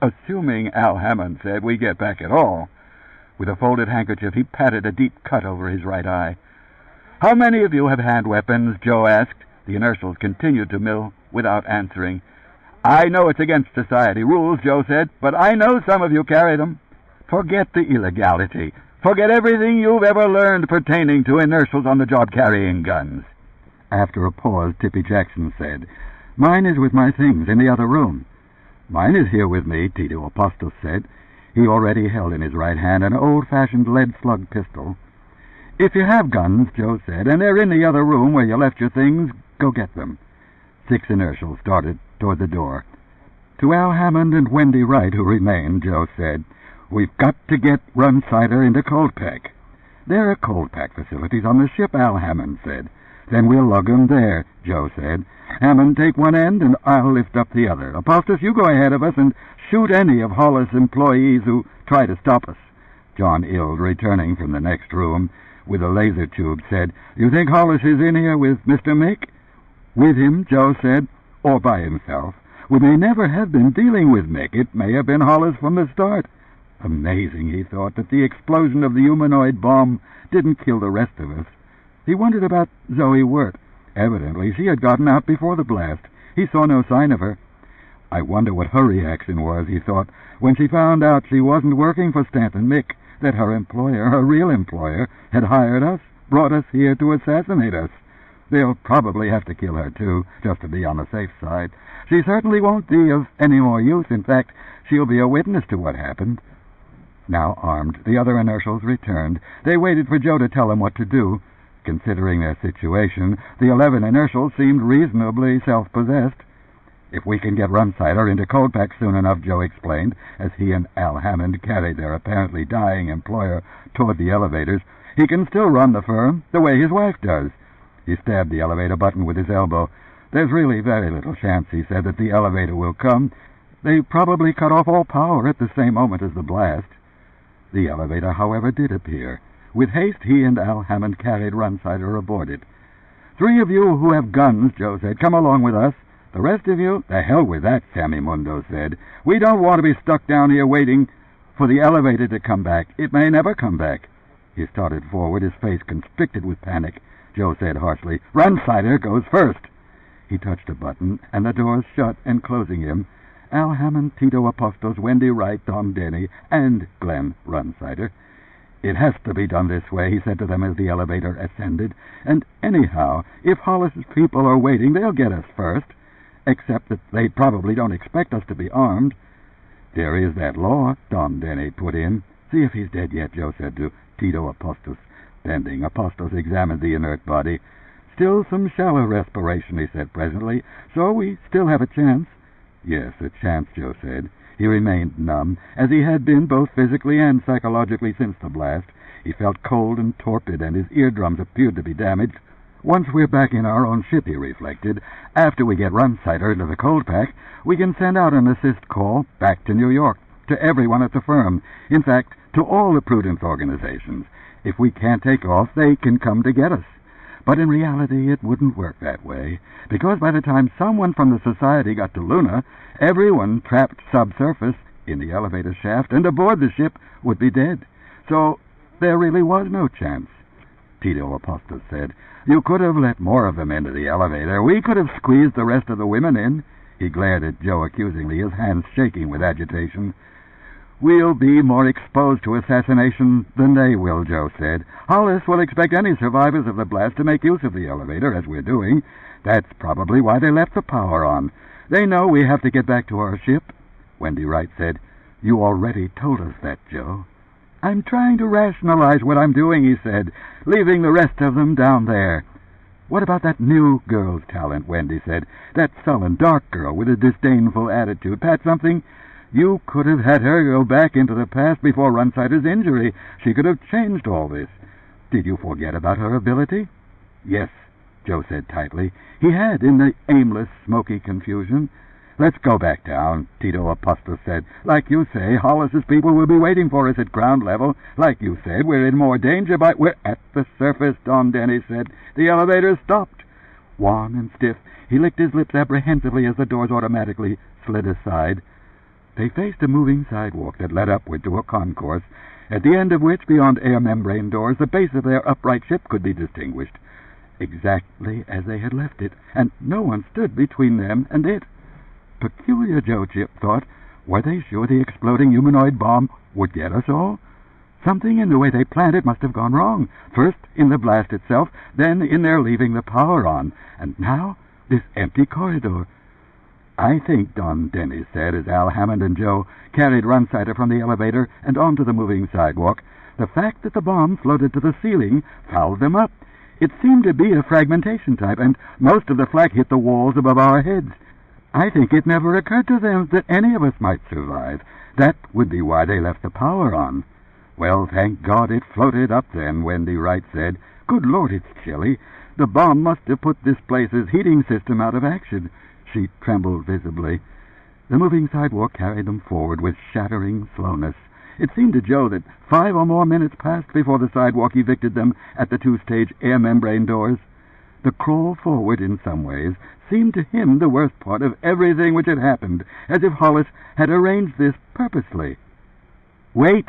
Assuming," Al Hammond said, "we get back at all." With a folded handkerchief, he patted a deep cut over his right eye. "How many of you have hand weapons?" Joe asked. The inertials continued to mill without answering. "I know it's against society rules," Joe said, "but I know some of you carry them. Forget the illegality. Forget everything you've ever learned pertaining to inertials on the job carrying guns." After a pause, Tippy Jackson said, "Mine is with my things in the other room." "Mine is here with me," Tito Apostos said. He already held in his right hand an old-fashioned lead-slug pistol. "If you have guns," Joe said, "and they're in the other room where you left your things, go get them." 6 inertials started toward the door. To Al Hammond and Wendy Wright, who remained, Joe said, "We've got to get Runsider into Cold Pack." "There are Cold Pack facilities on the ship," Al Hammond said. "Then we'll lug 'em there," Joe said. "Hammond, take one end, and I'll lift up the other. Apostos, you go ahead of us and shoot any of Hollis' employees who try to stop us." John Ild, returning from the next room with a laser tube, said, "You think Hollis is in here with Mr. Mick?" "With him," Joe said, "or by himself. We may never have been dealing with Mick. It may have been Hollis from the start." Amazing, he thought, that the explosion of the humanoid bomb didn't kill the rest of us. He wondered about Zoe Wirt. Evidently, she had gotten out before the blast. He saw no sign of her. I wonder what her reaction was, he thought, when she found out she wasn't working for Stanton Mick, that her employer, her real employer, had hired us, brought us here to assassinate us. They'll probably have to kill her, too, just to be on the safe side. She certainly won't be of any more use. In fact, she'll be a witness to what happened. Now armed, the other inertials returned. They waited for Joe to tell them what to do. Considering their situation, the 11 inertials seemed reasonably self-possessed. "If we can get Runsider into Cold Pack soon enough," Joe explained, as he and Al Hammond carried their apparently dying employer toward the elevators, "he can still run the firm the way his wife does." He stabbed the elevator button with his elbow. "There's really very little chance," he said, "that the elevator will come. They probably cut off all power at the same moment as the blast." The elevator, however, did appear. With haste, he and Al Hammond carried Runsider aboard it. "3 of you who have guns," Joe said, "come along with us. The rest of you—" "The hell with that," Sammy Mundo said. "We don't want to be stuck down here waiting for the elevator to come back. It may never come back." He started forward, his face constricted with panic. Joe said harshly, "Runsider goes first." He touched a button, and the doors shut, enclosing him. Al Hammond, Tito Apostos, Wendy Wright, Don Denny, and Glenn Runsider. "It has to be done this way," he said to them as the elevator ascended. "And anyhow, if Hollis's people are waiting, they'll get us first. Except that they probably don't expect us to be armed." "There is that law," Don Denny put in. "See if he's dead yet," Joe said to Tito Apostos. Bending, Apostos examined the inert body. "Still some shallow respiration," he said presently, "so we still have a chance." "Yes, a chance," Joe said. He remained numb, as he had been both physically and psychologically since the blast. He felt cold and torpid, and his eardrums appeared to be damaged. "Once we're back in our own ship," he reflected, "after we get Runsider into the Cold Pack, we can send out an assist call back to New York, to everyone at the firm. In fact, to all the Prudence organizations. If we can't take off, they can come to get us. But in reality, it wouldn't work that way, because by the time someone from the Society got to Luna, everyone trapped subsurface in the elevator shaft and aboard the ship would be dead. So there really was no chance." Tito Apostos said, "You could have let more of them into the elevator. We could have squeezed the rest of the women in." He glared at Joe accusingly, his hands shaking with agitation. "We'll be more exposed to assassination than they will," Joe said. "Hollis will expect any survivors of the blast to make use of the elevator, as we're doing. That's probably why they left the power on. They know we have to get back to our ship." Wendy Wright said, "You already told us that, Joe." "I'm trying to rationalize what I'm doing," he said, "leaving the rest of them down there." "What about that new girl's talent?" Wendy said. "That sullen, dark girl with a disdainful attitude. Pat something? You could have had her go back into the past before Runsider's injury. She could have changed all this. Did you forget about her ability?" "Yes," Joe said tightly. He had, in the aimless, smoky confusion. "Let's go back down," Tito Apostol said. "Like you say, Hollis's people will be waiting for us at ground level. Like you said, we're in more danger, but we're at the surface," Don Denny said. "The elevator stopped." Wan and stiff, he licked his lips apprehensively as the doors automatically slid aside. They faced a moving sidewalk that led upward to a concourse, at the end of which, beyond air membrane doors, the base of their upright ship could be distinguished. Exactly as they had left it, and no one stood between them and it. Peculiar, Joe Chip thought. Were they sure the exploding humanoid bomb would get us all? Something in the way they planned it must have gone wrong. First in the blast itself, then in their leaving the power on, and now this empty corridor. "I think," Don Denny said, as Al Hammond and Joe carried Runsider from the elevator and onto the moving sidewalk, "the fact that the bomb floated to the ceiling fouled them up. It seemed to be a fragmentation type, and most of the flak hit the walls above our heads. I think it never occurred to them that any of us might survive. That would be why they left the power on." "Well, thank God it floated up then," Wendy Wright said. "Good Lord, it's chilly. The bomb must have put this place's heating system out of action." She trembled visibly. The moving sidewalk carried them forward with shattering slowness. It seemed to Joe that 5 or more minutes passed before the sidewalk evicted them at the 2-stage air membrane doors. The crawl forward, in some ways, seemed to him the worst part of everything which had happened, as if Hollis had arranged this purposely. "Wait!"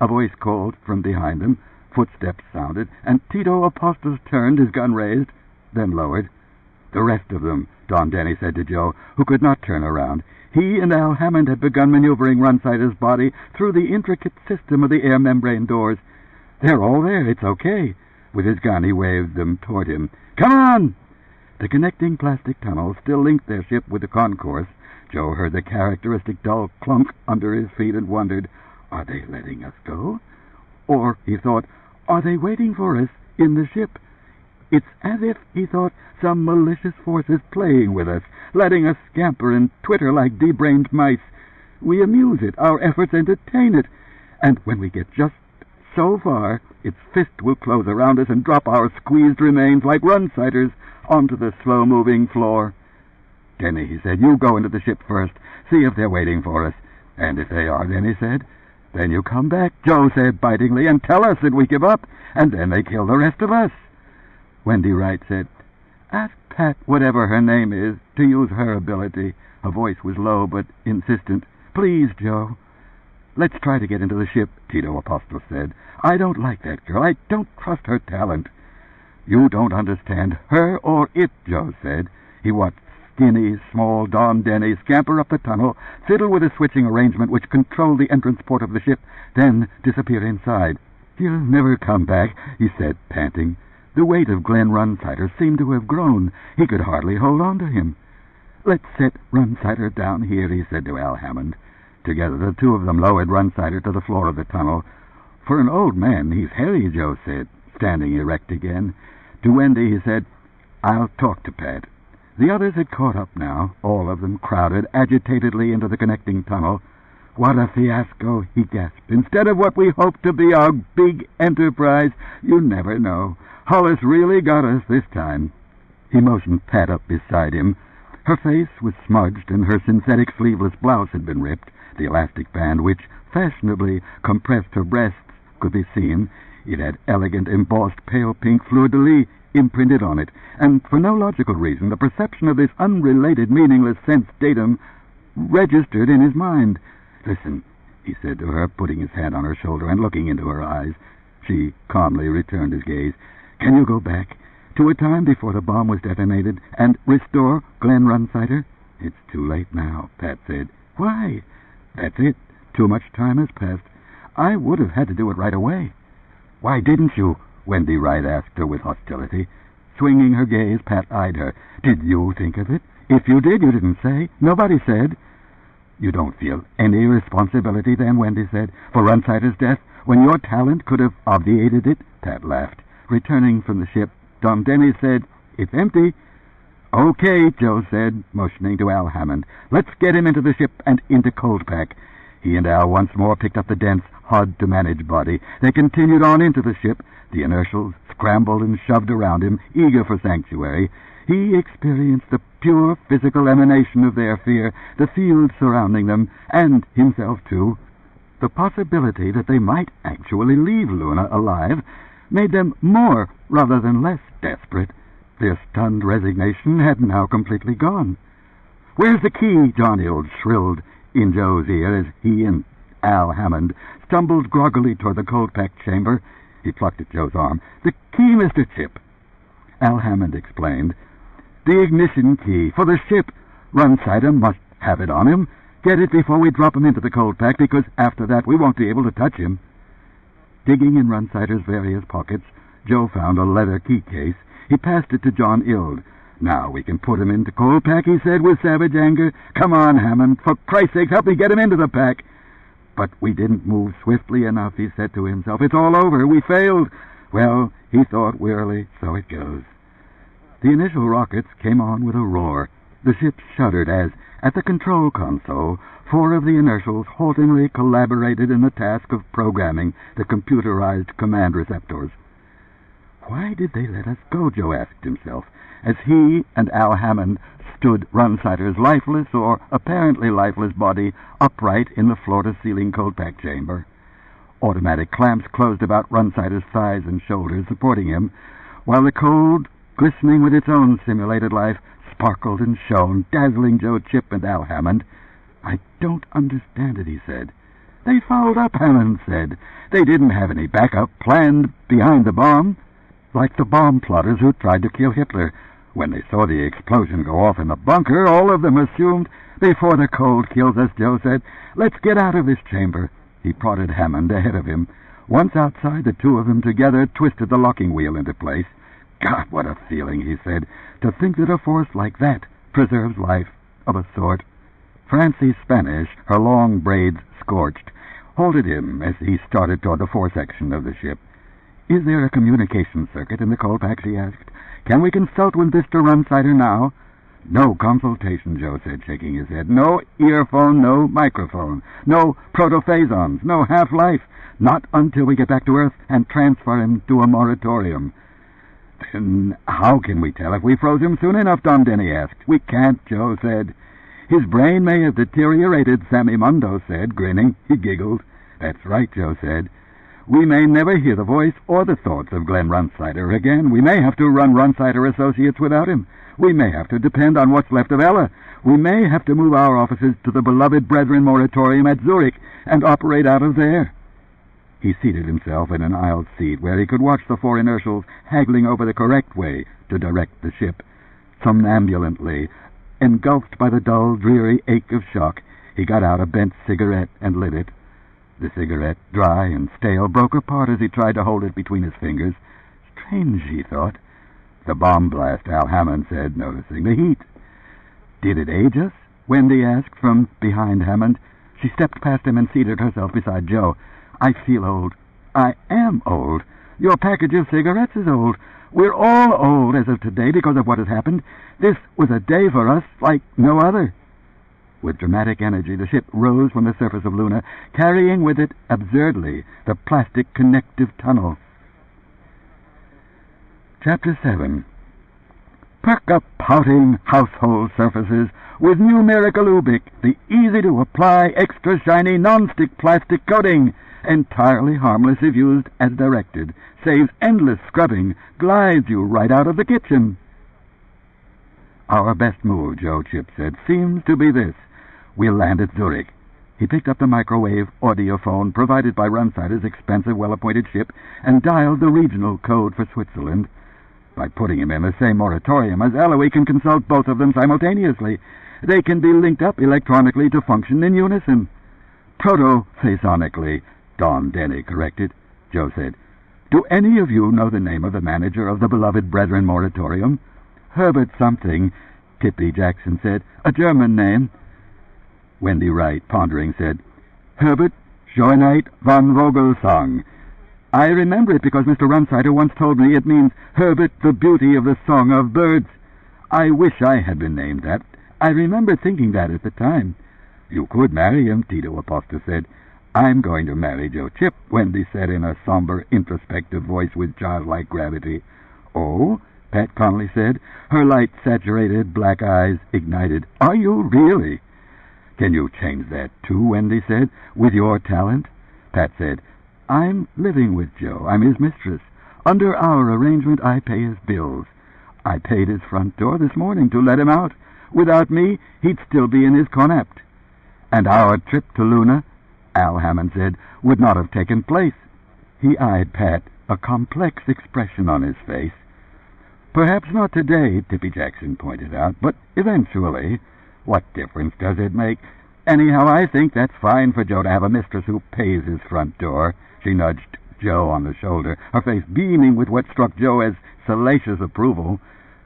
a voice called from behind them. Footsteps sounded, and Tito Apostol turned, his gun raised, then lowered. "The rest of them," Don Denny said to Joe, who could not turn around. He and Al Hammond had begun maneuvering Runsider's body through the intricate system of the air membrane doors. "They're all there. It's okay." With his gun, he waved them toward him. "Come on!" The connecting plastic tunnel still linked their ship with the concourse. Joe heard the characteristic dull clunk under his feet and wondered, are they letting us go? Or, he thought, are they waiting for us in the ship? It's as if, he thought, some malicious force is playing with us, letting us scamper and twitter like de-brained mice. We amuse it, our efforts entertain it, and when we get just so far, its fist will close around us and drop our squeezed remains like Runsiders onto the slow-moving floor. "Denny," he said, "you go into the ship first, see if they're waiting for us." "And if they are," Denny said, "then you come back," Joe said bitingly, "and tell us that we give up, and then they kill the rest of us." Wendy Wright said, "Ask Pat, whatever her name is, to use her ability." Her voice was low but insistent. "Please, Joe." "Let's try to get into the ship," Tito Apostol said. "I don't like that girl. I don't trust her talent." "You don't understand her or it," Joe said. He watched skinny, small Don Denny scamper up the tunnel, fiddle with a switching arrangement which controlled the entrance port of the ship, then disappear inside. "He'll never come back," he said, panting. The weight of Glenn Runsider seemed to have grown. He could hardly hold on to him. "Let's set Runsider down here," he said to Al Hammond. Together the two of them lowered Runsider to the floor of the tunnel. "For an old man, he's hairy," Joe said, standing erect again. To Wendy he said, "I'll talk to Pat." The others had caught up now, all of them crowded agitatedly into the connecting tunnel. "What a fiasco," he gasped. "Instead of what we hoped to be our big enterprise, you never know. Hollis really got us this time." He motioned Pat up beside him. Her face was smudged, and her synthetic sleeveless blouse had been ripped. The elastic band, which fashionably compressed her breasts, could be seen. It had elegant, embossed, pale pink fleur-de-lis imprinted on it, and for no logical reason the perception of this unrelated, meaningless sense datum registered in his mind. "Listen," he said to her, putting his hand on her shoulder and looking into her eyes. She calmly returned his gaze. "Can you go back to a time before the bomb was detonated and restore Glenn Runsider?" "It's too late now," Pat said. "Why?" "That's it. Too much time has passed. I would have had to do it right away." "Why didn't you?" Wendy Wright asked her with hostility. Swinging her gaze, Pat eyed her. "Did you think of it? If you did, you didn't say. Nobody said." "You don't feel any responsibility then," Wendy said, "for Runsider's death, when your talent could have obviated it?" Pat laughed. Returning from the ship, Don Denny said, "It's empty." "Okay," Joe said, motioning to Al Hammond. "Let's get him into the ship and into cold pack." He and Al once more picked up the dense, hard-to-manage body. They continued on into the ship. The inertials scrambled and shoved around him, eager for sanctuary. He experienced the pure physical emanation of their fear, the field surrounding them, and himself too. The possibility that they might actually leave Luna alive made them more rather than less desperate. Their stunned resignation had now completely gone. "Where's the key?" John Ild shrilled in Joe's ear as he and Al Hammond stumbled groggily toward the cold-packed chamber. He plucked at Joe's arm. "The key, Mr. Chip." Al Hammond explained. "The ignition key for the ship. Runsider must have it on him. Get it before we drop him into the cold pack, because after that we won't be able to touch him." Digging in Runsider's various pockets, Joe found a leather key case. He passed it to John Ild. "Now we can put him into cold pack," he said with savage anger. "Come on, Hammond. For Christ's sake, help me get him into the pack." "But we didn't move swiftly enough," he said to himself. "It's all over. We failed." Well, he thought wearily, so it goes. The initial rockets came on with a roar. The ship shuddered as, at the control console, 4 of the inertials haltingly collaborated in the task of programming the computerized command receptors. "Why did they let us go?" Joe asked himself, as he and Al Hammond stood Runsider's lifeless or apparently lifeless body upright in the floor-to-ceiling cold-pack chamber. Automatic clamps closed about Runsider's thighs and shoulders, supporting him, while the cold, glistening with its own simulated life, sparkled and shone, dazzling Joe Chip and Al Hammond. "I don't understand it," he said. "They fouled up," Hammond said. "They didn't have any backup planned behind the bomb. Like the bomb plotters who tried to kill Hitler. When they saw the explosion go off in the bunker, all of them assumed, 'Before the cold kills us,' Joe said. 'Let's get out of this chamber.'" He prodded Hammond ahead of him. Once outside, the 2 of them together twisted the locking wheel into place. "God, what a feeling," he said, "to think that a force like that preserves life of a sort." Francie's Spanish, her long braids scorched, halted him as he started toward the foresection of the ship. "Is there a communication circuit in the cold pack?" she asked. "Can we consult with Mr. Runsider now?" "No consultation," Joe said, shaking his head. "No earphone, no microphone, no protophasons, no half-life. Not until we get back to Earth and transfer him to a moratorium." "Then how can we tell if we froze him soon enough?" Don Denny asked. "We can't," Joe said. "His brain may have deteriorated," Sammy Mundo said, grinning. He giggled. "That's right," Joe said. "We may never hear the voice or the thoughts of Glenn Runsider again. We may have to run Runsider Associates without him. We may have to depend on what's left of Ella. We may have to move our offices to the beloved Brethren Moratorium at Zurich and operate out of there." He seated himself in an aisle seat where he could watch the 4 inertials haggling over the correct way to direct the ship. Somnambulantly, engulfed by the dull, dreary ache of shock, he got out a bent cigarette and lit it. The cigarette, dry and stale, broke apart as he tried to hold it between his fingers. "Strange," he thought. "The bomb blast," Al Hammond said, noticing the heat. "Did it age us?" Wendy asked from behind Hammond. She stepped past him and seated herself beside Joe. "I feel old. I am old. Your package of cigarettes is old. We're all old as of today because of what has happened. This was a day for us like no other." With dramatic energy, the ship rose from the surface of Luna, carrying with it, absurdly, the plastic connective tunnel. Chapter 7. Perk up pouting household surfaces with new Miracle Ubik, the easy-to-apply, extra-shiny, non-stick plastic coating, entirely harmless if used as directed, saves endless scrubbing, glides you right out of the kitchen. "Our best move," Joe Chip said, "seems to be this. We'll land at Zurich." He picked up the microwave audiophone provided by Runsider's expensive, well-appointed ship and dialed the regional code for Switzerland. By putting him in the same moratorium as Ella, we can consult both of them simultaneously. They can be linked up electronically to function in unison. "Proto-phasonically," Don Denny corrected. Joe said, Do any of you know the name of the manager of the beloved Brethren Moratorium? Herbert something, Tippy Jackson said. A German name. Wendy Wright, pondering, said, Herbert Schoenheit von Vogelsang. I remember it because Mr. Runsider once told me it means Herbert the Beauty of the Song of Birds. I wish I had been named that. I remember thinking that at the time. You could marry him, Tito Aposta said. I'm going to marry Joe Chip, Wendy said in a somber, introspective voice with childlike gravity. Oh? Pat Connolly said, her light, saturated black eyes ignited. Are you really? Can you change that too, Wendy said, with your talent? Pat said, I'm living with Joe. I'm his mistress. Under our arrangement, I pay his bills. I paid his front door this morning to let him out. Without me, he'd still be in his connapt. And our trip to Luna, Al Hammond said, would not have taken place. He eyed Pat, a complex expression on his face. Perhaps not today, Tippy Jackson pointed out, but eventually. What difference does it make? Anyhow, I think that's fine for Joe to have a mistress who pays his front door. She nudged Joe on the shoulder, her face beaming with what struck Joe as salacious approval,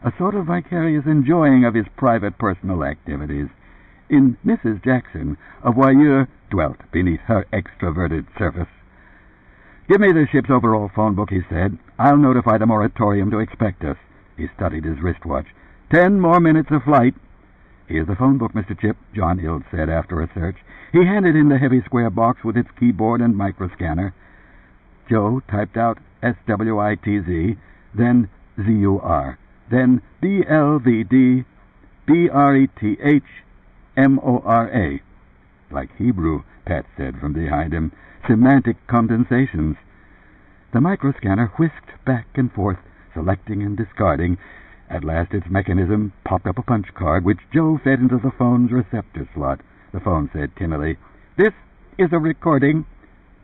a sort of vicarious enjoying of his private personal activities. In Mrs. Jackson, a voyeur dwelt beneath her extroverted surface. Give me the ship's overall phone book, he said. I'll notify the moratorium to expect us. He studied his wristwatch. 10 more minutes of flight. Here's the phone book, Mr. Chip, John Ild said after a search. He handed in the heavy square box with its keyboard and microscanner. Joe typed out SWITZ, then ZUR, then BLVD, Like Hebrew, Pat said from behind him. Semantic condensations. The microscanner whisked back and forth, selecting and discarding. At last its mechanism popped up a punch card, which Joe fed into the phone's receptor slot. The phone said timidly, This is a recording.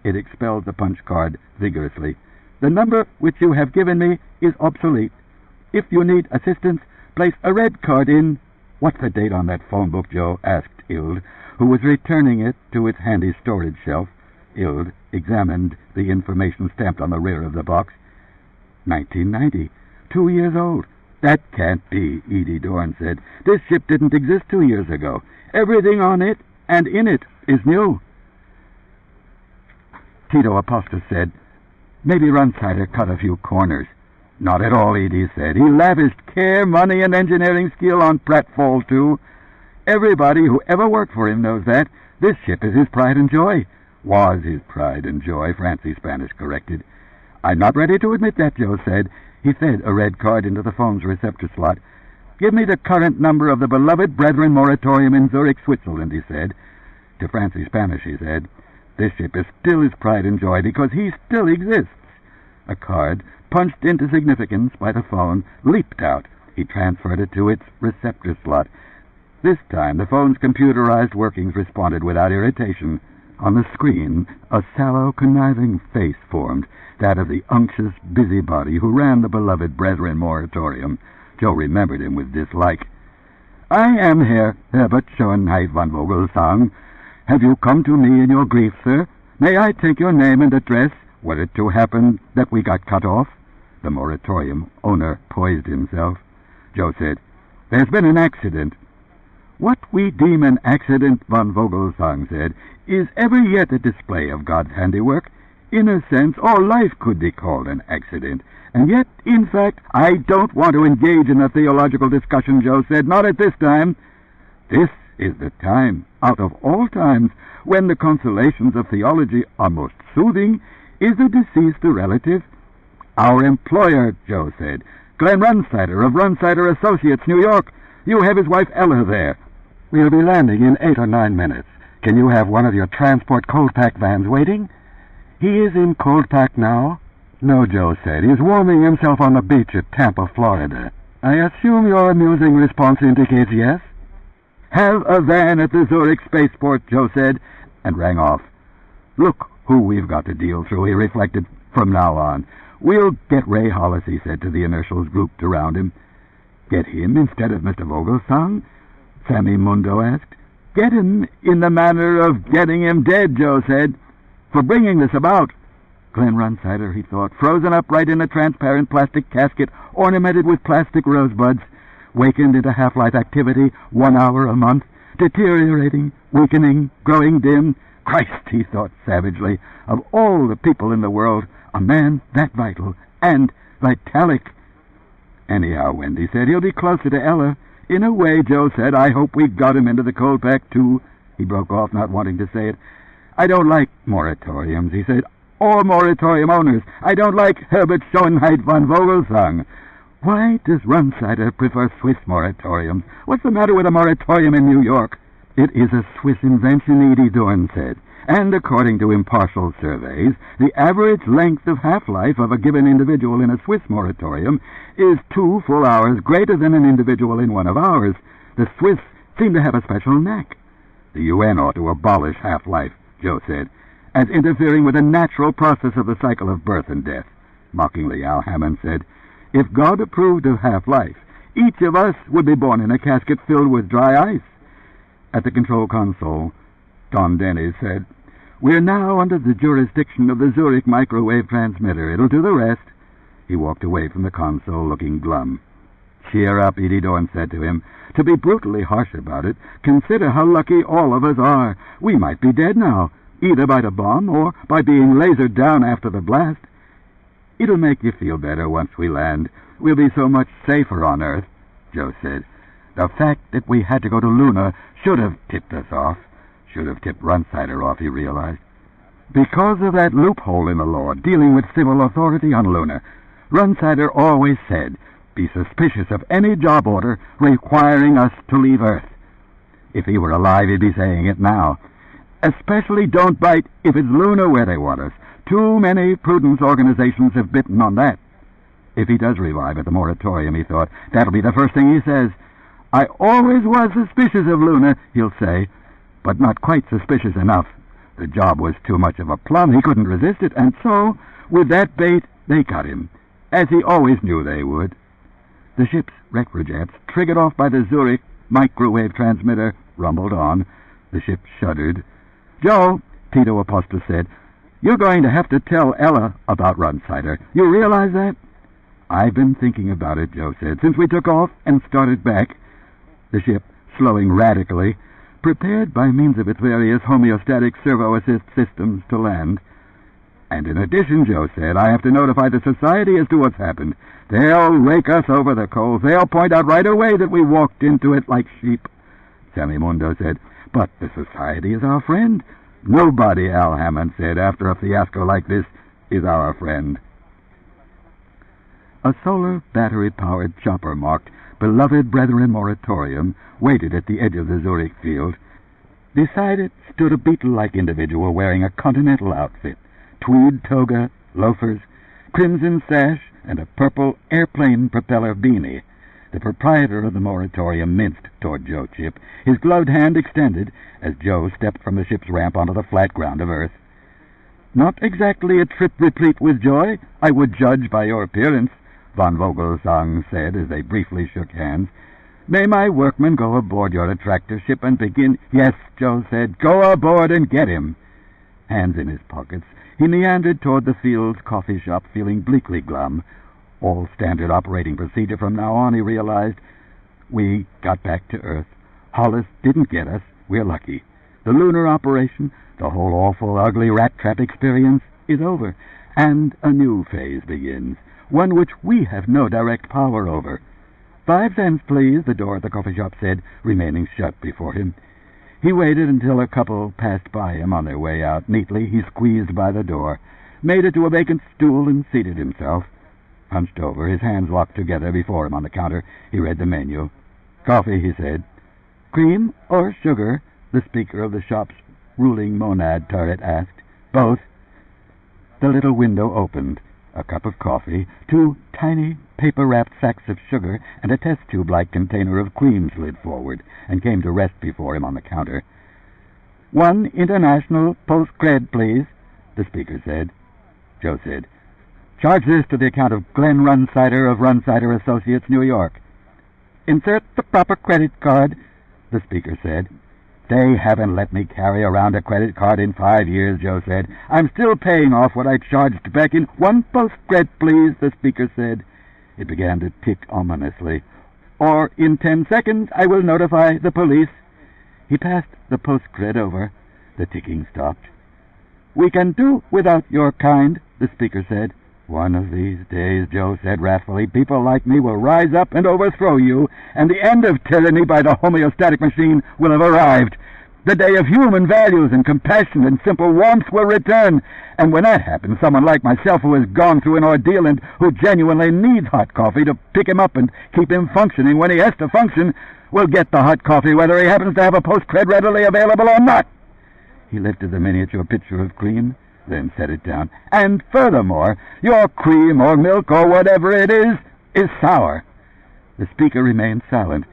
It expelled the punch card vigorously. The number which you have given me is obsolete. If you need assistance, place a red card in. What's the date on that phone book, Joe? Asked Ild, who was returning it to its handy storage shelf. Ild examined the information stamped on the rear of the box. 1990. 2 years old. That can't be, Edie Dorn said. This ship didn't exist 2 years ago. Everything on it and in it is new. Tito Aposta said, Maybe Runsider cut a few corners. Not at all, Edie said. He lavished care, money, and engineering skill on Pratfall, too. Everybody who ever worked for him knows that. This ship is his pride and joy. Was his pride and joy, Francie Spanish corrected. I'm not ready to admit that, Joe said. He fed a red card into the phone's receptor slot. Give me the current number of the beloved Brethren Moratorium in Zurich, Switzerland, he said. To Francie Spanish, he said, This ship is still his pride and joy because he still exists. A card, punched into significance by the phone, leaped out. He transferred it to its receptor slot. This time the phone's computerized workings responded without irritation. On the screen, a sallow, conniving face formed, that of the unctuous busybody who ran the beloved Brethren Moratorium. Joe remembered him with dislike. I am Herr Herbert Schoenheit von Vogelsang. Have you come to me in your grief, sir? May I take your name and address? Were it to happen that we got cut off? The moratorium owner poised himself. Joe said, There's been an accident. What we deem an accident, von Vogelsang said, is ever yet a display of God's handiwork. In a sense, all life could be called an accident. And yet, in fact, I don't want to engage in a theological discussion, Joe said. Not at this time. This is the time, out of all times, when the consolations of theology are most soothing. Is the deceased a relative? Our employer, Joe said. Glenn Runsider of Runsider Associates, New York. You have his wife Ella there. We'll be landing in 8 or 9 minutes. Can you have one of your transport cold pack vans waiting? He is in cold pack now? No, Joe said. He's warming himself on the beach at Tampa, Florida. I assume your amusing response indicates yes? Have a van at the Zurich spaceport, Joe said, and rang off. Look who we've got to deal through, he reflected, from now on. We'll get Ray Hollis, he said to the inertials grouped around him. Get him instead of Mr. Vogelsang? Sammy Mundo asked. Get him in the manner of getting him dead, Joe said, for bringing this about. Glenn Runsider, he thought, frozen up right in a transparent plastic casket ornamented with plastic rosebuds, wakened into half-life activity 1 hour a month, deteriorating, weakening, growing dim. Christ, he thought savagely, of all the people in the world, a man that vital and vitalic. Anyhow, Wendy said, he'll be closer to Ella. In a way, Joe said, I hope we got him into the cold pack, too. He broke off, not wanting to say it. I don't like moratoriums, he said, or moratorium owners. I don't like Herbert Schoenheit von Vogelsang. Why does Runsider prefer Swiss moratoriums? What's the matter with a moratorium in New York? It is a Swiss invention, Edie Dorn said, and according to impartial surveys, the average length of half-life of a given individual in a Swiss moratorium is 2 full hours greater than an individual in one of ours. The Swiss seem to have a special knack. The UN ought to abolish half-life, Joe said, as interfering with the natural process of the cycle of birth and death. Mockingly, Al Hammond said, if God approved of half-life, each of us would be born in a casket filled with dry ice. At the control console, Don Denny said, we're now under the jurisdiction of the Zurich microwave transmitter. It'll do the rest. He walked away from the console looking glum. Cheer up, Edie Dorn said to him. To be brutally harsh about it, consider how lucky all of us are. We might be dead now, either by the bomb or by being lasered down after the blast. It'll make you feel better once we land. We'll be so much safer on Earth, Joe said. The fact that we had to go to Lunar should have tipped us off. Should have tipped Runsider off, he realized. Because of that loophole in the law dealing with civil authority on Lunar, Runsider always said, be suspicious of any job order requiring us to leave Earth. If he were alive, he'd be saying it now. Especially don't bite if it's Lunar where they want us. Too many prudence organizations have bitten on that. If he does revive at the moratorium, he thought, that'll be the first thing he says. I always was suspicious of Lunar, he'll say, but not quite suspicious enough. The job was too much of a plum. He couldn't resist it, and so, with that bait, they got him, as he always knew they would. The ship's recrojets, triggered off by the Zurich microwave transmitter, rumbled on. The ship shuddered. Joe, Tito Apostle said, you're going to have to tell Ella about Runsider. You realize that? I've been thinking about it, Joe said, since we took off and started back. The ship, slowing radically, prepared by means of its various homeostatic servo-assist systems to land. And in addition, Joe said, I have to notify the Society as to what's happened. They'll rake us over the coals. They'll point out right away that we walked into it like sheep. Sammy Mundo said, but the Society is our friend. Nobody, Al Hammond said, after a fiasco like this, is our friend. A solar battery-powered chopper marked Beloved Brethren Moratorium waited at the edge of the Zurich field. Beside it stood a beetle-like individual wearing a continental outfit, tweed toga, loafers, crimson sash, and a purple airplane propeller beanie. The proprietor of the moratorium minced toward Joe Chip, his gloved hand extended as Joe stepped from the ship's ramp onto the flat ground of Earth. Not exactly a trip replete with joy, I would judge by your appearance, von Vogelsang said as they briefly shook hands. May my workmen go aboard your attractor ship and begin... Yes, Joe said, go aboard and get him. Hands in his pockets, he meandered toward the field's coffee shop, feeling bleakly glum. All standard operating procedure from now on, he realized. We got back to Earth. Hollis didn't get us. We're lucky. The lunar operation, the whole awful, ugly rat trap experience, is over, and a new phase begins, one which we have no direct power over. 5 cents, please, the door at the coffee shop said, remaining shut before him. He waited until a couple passed by him on their way out. Neatly, he squeezed by the door, made it to a vacant stool, and seated himself. Hunched over, his hands locked together before him on the counter, he read the menu. Coffee, he said. Cream or sugar? The speaker of the shop's ruling monad turret asked. Both. The little window opened. A cup of coffee, 2 tiny paper-wrapped sacks of sugar, and a test tube-like container of cream slid forward and came to rest before him on the counter. 1 international post-cred, please, the speaker said. Joe said, charge this to the account of Glenn Runsider of Runsider Associates, New York. Insert the proper credit card, the speaker said. They haven't let me carry around a credit card in 5 years, Joe said. I'm still paying off what I charged back in. One postcred, please, the speaker said. It began to tick ominously. Or in 10 seconds I will notify the police. He passed the postcred over. The ticking stopped. We can do without your kind, the speaker said. One of these days, Joe said wrathfully, people like me will rise up and overthrow you, and the end of tyranny by the homeostatic machine will have arrived. The day of human values and compassion and simple warmth will return, and when that happens, someone like myself who has gone through an ordeal and who genuinely needs hot coffee to pick him up and keep him functioning when he has to function will get the hot coffee whether he happens to have a postcred readily available or not. He lifted the miniature pitcher of cream, then set it down. And furthermore, your cream or milk or whatever it is sour. The speaker remained silent.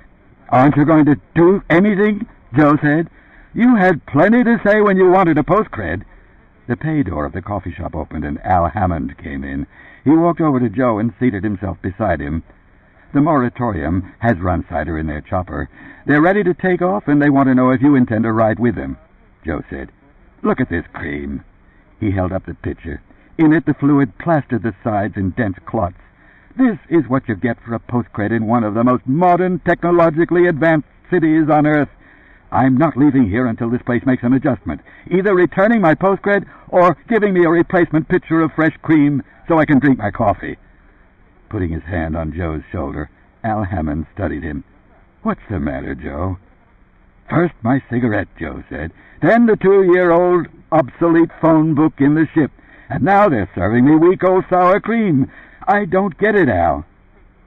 Aren't you going to do anything? Joe said. You had plenty to say when you wanted a postcred. The pay door of the coffee shop opened and Al Hammond came in. He walked over to Joe and seated himself beside him. The moratorium has Runsider in their chopper. They're ready to take off and they want to know if you intend to ride with them. Joe said, Look at this cream. He held up the pitcher. In it the fluid plastered the sides in dense clots. This is what you get for a postcred in one of the most modern, technologically advanced cities on Earth. I'm not leaving here until this place makes an adjustment, either returning my postcred or giving me a replacement pitcher of fresh cream so I can drink my coffee. Putting his hand on Joe's shoulder, Al Hammond studied him. What's the matter, Joe? First my cigarette, Joe said. Then the 2-year-old obsolete phone book in the ship. And now they're serving me weak old sour cream. I don't get it, Al.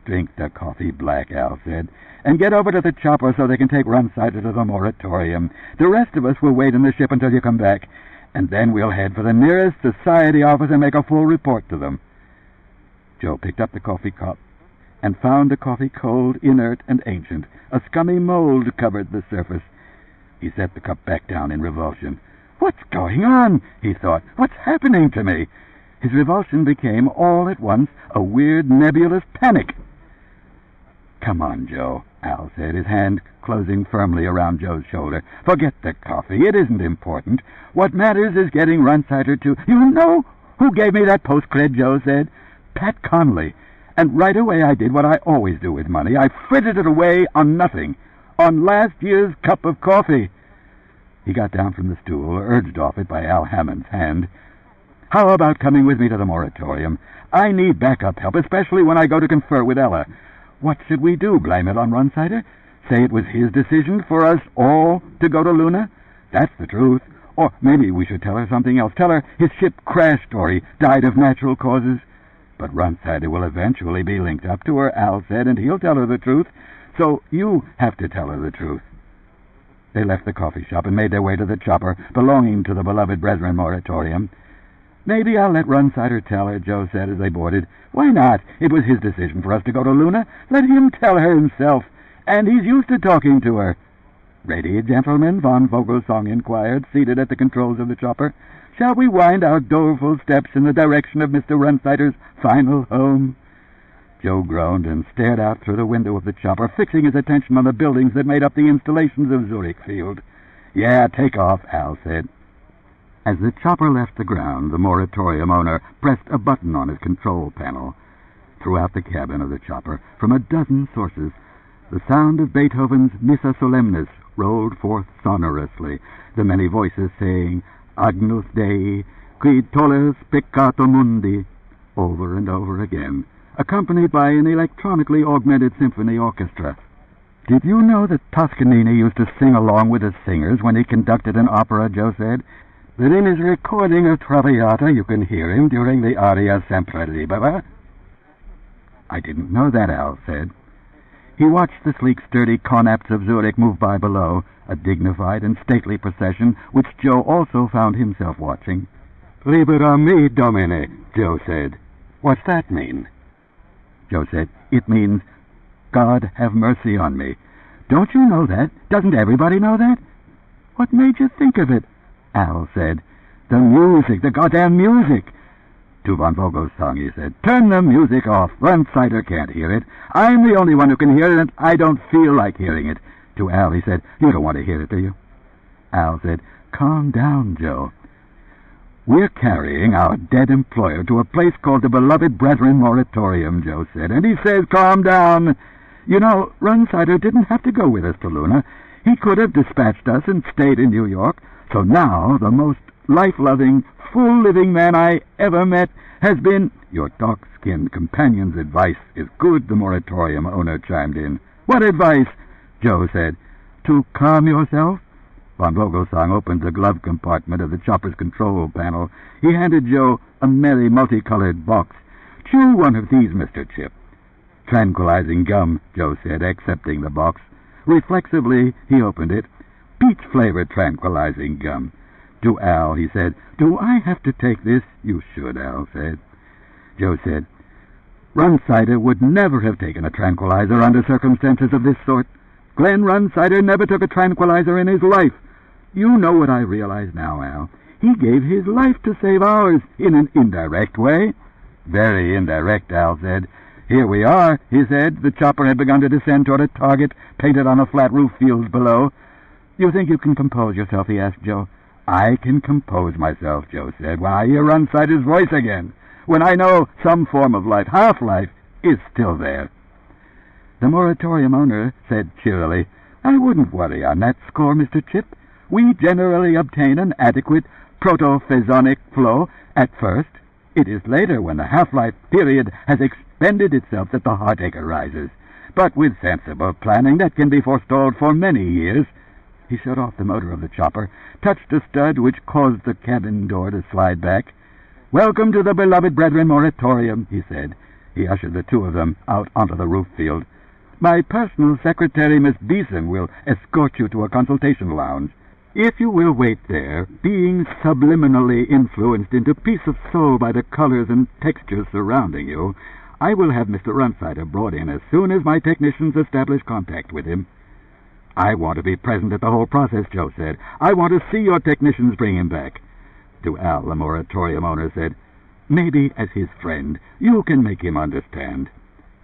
Drink the coffee black, Al said, and get over to the chopper so they can take Runsider to the moratorium. The rest of us will wait in the ship until you come back, and then we'll head for the nearest society office and make a full report to them. Joe picked up the coffee cup and found the coffee cold, inert, and ancient. A scummy mold covered the surface. He set the cup back down in revulsion. What's going on? He thought. What's happening to me? His revulsion became all at once a weird, nebulous panic. Come on, Joe, Al said, his hand closing firmly around Joe's shoulder. Forget the coffee. It isn't important. What matters is getting Runsider to... You know who gave me that postcred, Joe said. Pat Conley. And right away I did what I always do with money. I frittered it away on nothing. On last year's cup of coffee. He got down from the stool, urged off it by Al Hammond's hand. How about coming with me to the moratorium? I need backup help, especially when I go to confer with Ella. What should we do? Blame it on Runsider? Say it was his decision for us all to go to Luna? That's the truth. Or maybe we should tell her something else. Tell her his ship crashed or he died of natural causes. But Runsider will eventually be linked up to her, Al said, and he'll tell her the truth. So you have to tell her the truth. They left the coffee shop and made their way to the chopper belonging to the beloved Brethren Moratorium. Maybe I'll let Runsider tell her, Joe said as they boarded. Why not? It was his decision for us to go to Luna. Let him tell her himself. And he's used to talking to her. Ready, gentlemen? Von Vogelsong inquired, seated at the controls of the chopper. Shall we wind our doleful steps in the direction of Mr. Runsider's final home? Joe groaned and stared out through the window of the chopper, fixing his attention on the buildings that made up the installations of Zurich Field. Yeah, take off, Al said. As the chopper left the ground, the moratorium owner pressed a button on his control panel. Throughout the cabin of the chopper, from a dozen sources, the sound of Beethoven's Missa Solemnis rolled forth sonorously, the many voices saying, Agnus Dei, qui tollis peccato mundi, over and over again, accompanied by an electronically augmented symphony orchestra. Did you know that Toscanini used to sing along with the singers when he conducted an opera, Joe said? That in his recording of Traviata you can hear him during the aria Sempre Libera? I didn't know that, Al said. He watched the sleek, sturdy connapts of Zurich move by below, a dignified and stately procession which Joe also found himself watching. Libera me, Domine, Joe said. What's that mean? Joe said, It means, God have mercy on me. Don't you know that? Doesn't everybody know that? What made you think of it? Al said, The music, the goddamn music. To Von Vogelsong, he said, Turn the music off. Runsider can't hear it. I'm the only one who can hear it, and I don't feel like hearing it. To Al, he said, You don't want to hear it, do you? Al said. "Calm down, Joe." "We're carrying our dead employer to a place called the Beloved Brethren Moratorium," Joe said, "and he says calm down. You know, Runsider didn't have to go with us to Luna. He could have dispatched us and stayed in New York. So now the most life-loving, full-living man I ever met has been—" "Your dark-skinned companion's advice is good," the moratorium owner chimed in. "What advice?" Joe said. "To calm yourself." Von Vogelsang opened the glove compartment of the chopper's control panel. He handed Joe a merry, multicolored box. "Chew one of these, Mr. Chip." "Tranquilizing gum," Joe said, accepting the box. Reflexively, he opened it. "Peach-flavored tranquilizing gum." To Al, he said, "Do I have to take this?" "You should," Al said. Joe said, "Runsider would never have taken a tranquilizer under circumstances of this sort. Glenn Runsider never took a tranquilizer in his life. You know what I realize now, Al. He gave his life to save ours, in an indirect way." "Very indirect," Al said. "Here we are," he said. The chopper had begun to descend toward a target painted on a flat roof fields below. "You think you can compose yourself?" he asked Joe. "I can compose myself," Joe said, "when I hear Runsider's voice again, when I know some form of life, half-life, is still there." The moratorium owner said cheerily, "I wouldn't worry on that score, Mr. Chip. We generally obtain an adequate protophasonic flow at first. It is later, when the half-life period has expended itself, that the heartache arises. But with sensible planning, that can be forestalled for many years." He shut off the motor of the chopper, touched a stud which caused the cabin door to slide back. "Welcome to the Beloved Brethren Moratorium," he said. He ushered the two of them out onto the roof field. "My personal secretary, Miss Beeson, will escort you to a consultation lounge. If you will wait there, being subliminally influenced into peace of soul by the colors and textures surrounding you, I will have Mr. Runsider brought in as soon as my technicians establish contact with him." "I want to be present at the whole process," Joe said. "I want to see your technicians bring him back." To Al, the moratorium owner said, "Maybe as his friend, you can make him understand."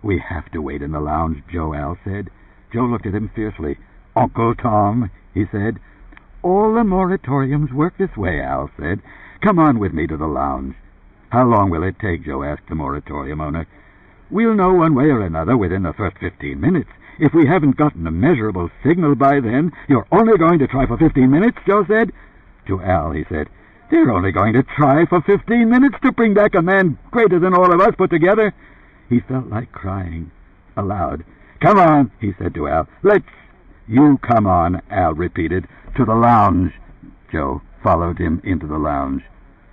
"We have to wait in the lounge, Joe," Al said. Joe looked at him fiercely. "Uncle Tom," he said. "All the moratoriums work this way," Al said. "Come on with me to the lounge." "How long will it take?" Joe asked the moratorium owner. "We'll know one way or another within the first 15 minutes. If we haven't gotten a measurable signal by then—" "You're only going to try for 15 minutes?" Joe said. To Al, he said, "They're only going to try for 15 minutes to bring back a man greater than all of us put together." He felt like crying aloud. "Come on," he said to Al. "Let's—" "You come on," Al repeated. "To the lounge." Joe followed him into the lounge.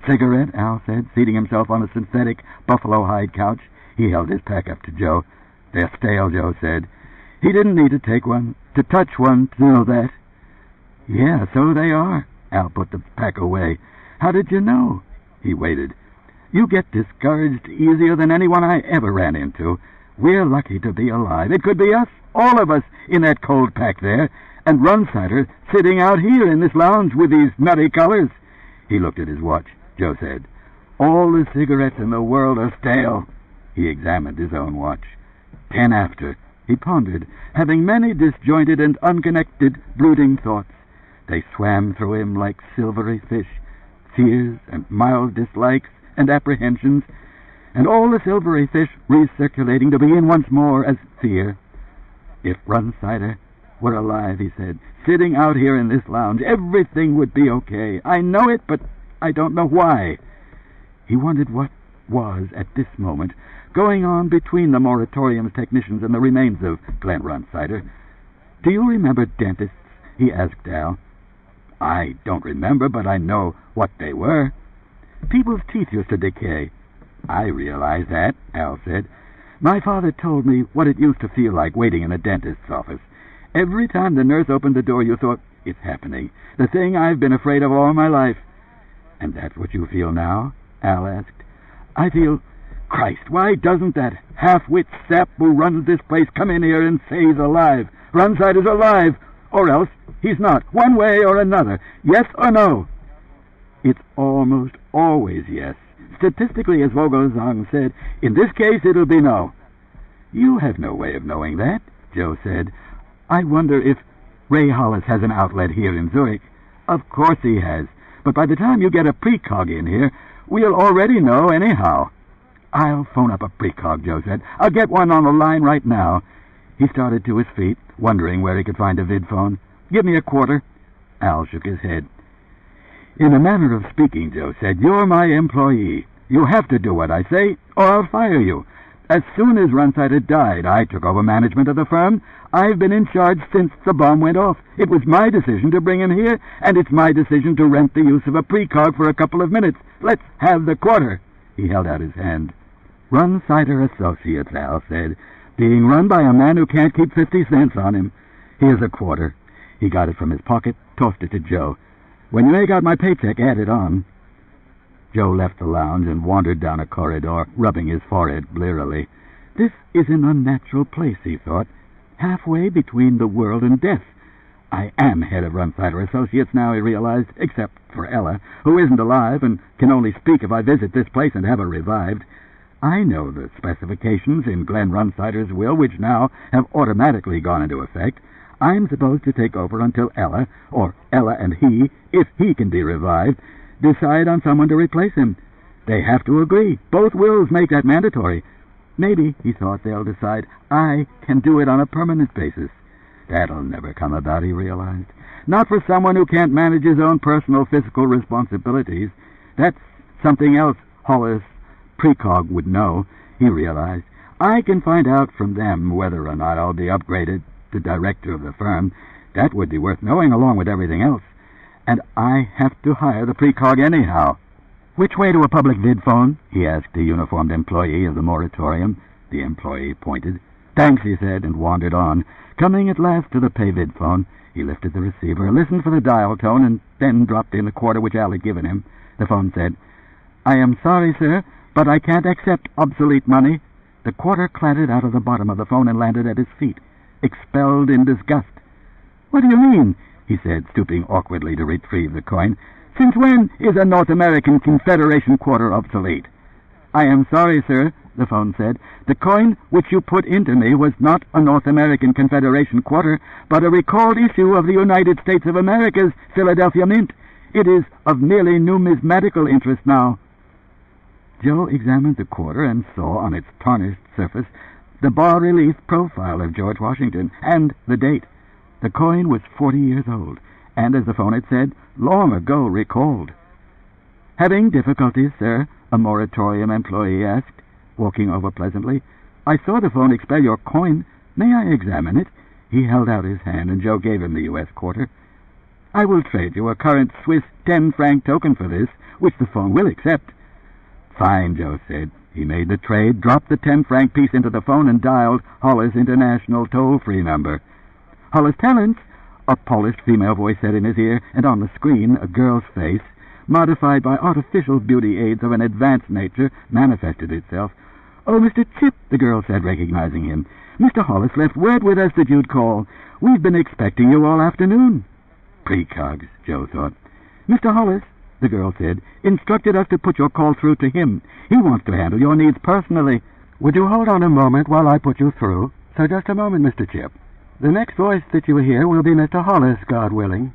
"Cigarette?" Al said, seating himself on a synthetic buffalo hide couch. He held his pack up to Joe. "They're stale," Joe said. He didn't need to take one, to touch one, to know that. "Yeah, so they are." Al put the pack away. "How did you know?" He waited. "You get discouraged easier than anyone I ever ran into. We're lucky to be alive. It could be us, all of us, in that cold pack there, and Runsider sitting out here in this lounge with these nutty colors." He looked at his watch. Joe said, "All the cigarettes in the world are stale." He examined his own watch. 10 after. He pondered, having many disjointed and unconnected brooding thoughts. They swam through him like silvery fish, fears and mild dislikes and apprehensions, and all the silvery fish recirculating to begin once more as fear. "If Runsider were alive," he said, "sitting out here in this lounge, everything would be okay. I know it, but I don't know why." He wondered what was, at this moment, going on between the moratorium's technicians and the remains of Glenn Runsider. "Do you remember dentists?" he asked Al. "I don't remember, but I know what they were." "People's teeth used to decay." "I realize that," Al said. "My father told me what it used to feel like waiting in a dentist's office. Every time the nurse opened the door, you thought, 'It's happening, the thing I've been afraid of all my life.'" "And that's what you feel now?" Al asked. "I feel... Christ, why doesn't that half-wit sap who runs this place come in here and say he's alive? Runsider's alive, or else he's not, one way or another. Yes or no?" "It's almost always yes. Statistically, as Vogelsang said, in this case it'll be no." "You have no way of knowing that," Joe said. "I wonder if Ray Hollis has an outlet here in Zurich." Of course he has. But by the time you get a precog in here, we'll already know anyhow. I'll phone up a precog, Joe said. I'll get one on the line right now. He started to his feet, wondering where he could find a vidphone. Give me a quarter. Al shook his head. In a manner of speaking, Joe said, you're my employee. You have to do what I say, or I'll fire you. As soon as Runsider died, I took over management of the firm. I've been in charge since the bomb went off. It was my decision to bring him here, and it's my decision to rent the use of a precog for a couple of minutes. Let's have the quarter. He held out his hand. Runsider Associates, Al said, being run by a man who can't keep 50 cents on him. Here's a quarter. He got it from his pocket, tossed it to Joe. When you make out my paycheck, add it on. Joe left the lounge and wandered down a corridor, rubbing his forehead blearily. This is an unnatural place, he thought, halfway between the world and death. I am head of Runsider Associates now, he realized, except for Ella, who isn't alive and can only speak if I visit this place and have her revived. I know the specifications in Glenn Runsider's will, which now have automatically gone into effect. I'm supposed to take over until Ella, or Ella and he, if he can be revived, decide on someone to replace him. They have to agree. Both wills make that mandatory. Maybe, he thought, they'll decide I can do it on a permanent basis. That'll never come about, he realized. Not for someone who can't manage his own personal physical responsibilities. That's something else Hollis Precog would know, he realized. I can find out from them whether or not I'll be upgraded to director of the firm. That would be worth knowing along with everything else. And I have to hire the precog anyhow. Which way to a public vidphone? He asked a uniformed employee of the moratorium. The employee pointed. Thanks, he said, and wandered on. Coming at last to the pay vidphone, he lifted the receiver, listened for the dial tone, and then dropped in the quarter which Al had given him. The phone said, I am sorry, sir, but I can't accept obsolete money. The quarter clattered out of the bottom of the phone and landed at his feet, expelled in disgust. What do you mean? He said, stooping awkwardly to retrieve the coin. Since when is a North American Confederation quarter obsolete? I am sorry, sir, the phone said. The coin which you put into me was not a North American Confederation quarter, but a recalled issue of the United States of America's Philadelphia Mint. It is of merely numismatical interest now. Joe examined the quarter and saw on its tarnished surface the bas-relief profile of George Washington and the date. The coin was 40 years old, and, as the phone had said, long ago recalled. Having difficulties, sir? A moratorium employee asked, walking over pleasantly. I saw the phone expel your coin. May I examine it? He held out his hand, and Joe gave him the U.S. quarter. I will trade you a current Swiss 10-franc token for this, which the phone will accept. Fine, Joe said. He made the trade, dropped the 10-franc piece into the phone, and dialed Hollis' international toll-free number. Hollis Talents, a polished female voice said in his ear, and on the screen a girl's face, modified by artificial beauty aids of an advanced nature, manifested itself. Oh, Mr. Chip, the girl said, recognizing him. Mr. Hollis left word with us that you'd call. We've been expecting you all afternoon. Precogs, Joe thought. Mr. Hollis, the girl said, instructed us to put your call through to him. He wants to handle your needs personally. Would you hold on a moment while I put you through? So just a moment, Mr. Chip. The next voice that you hear will be Mr. Hollis, God willing.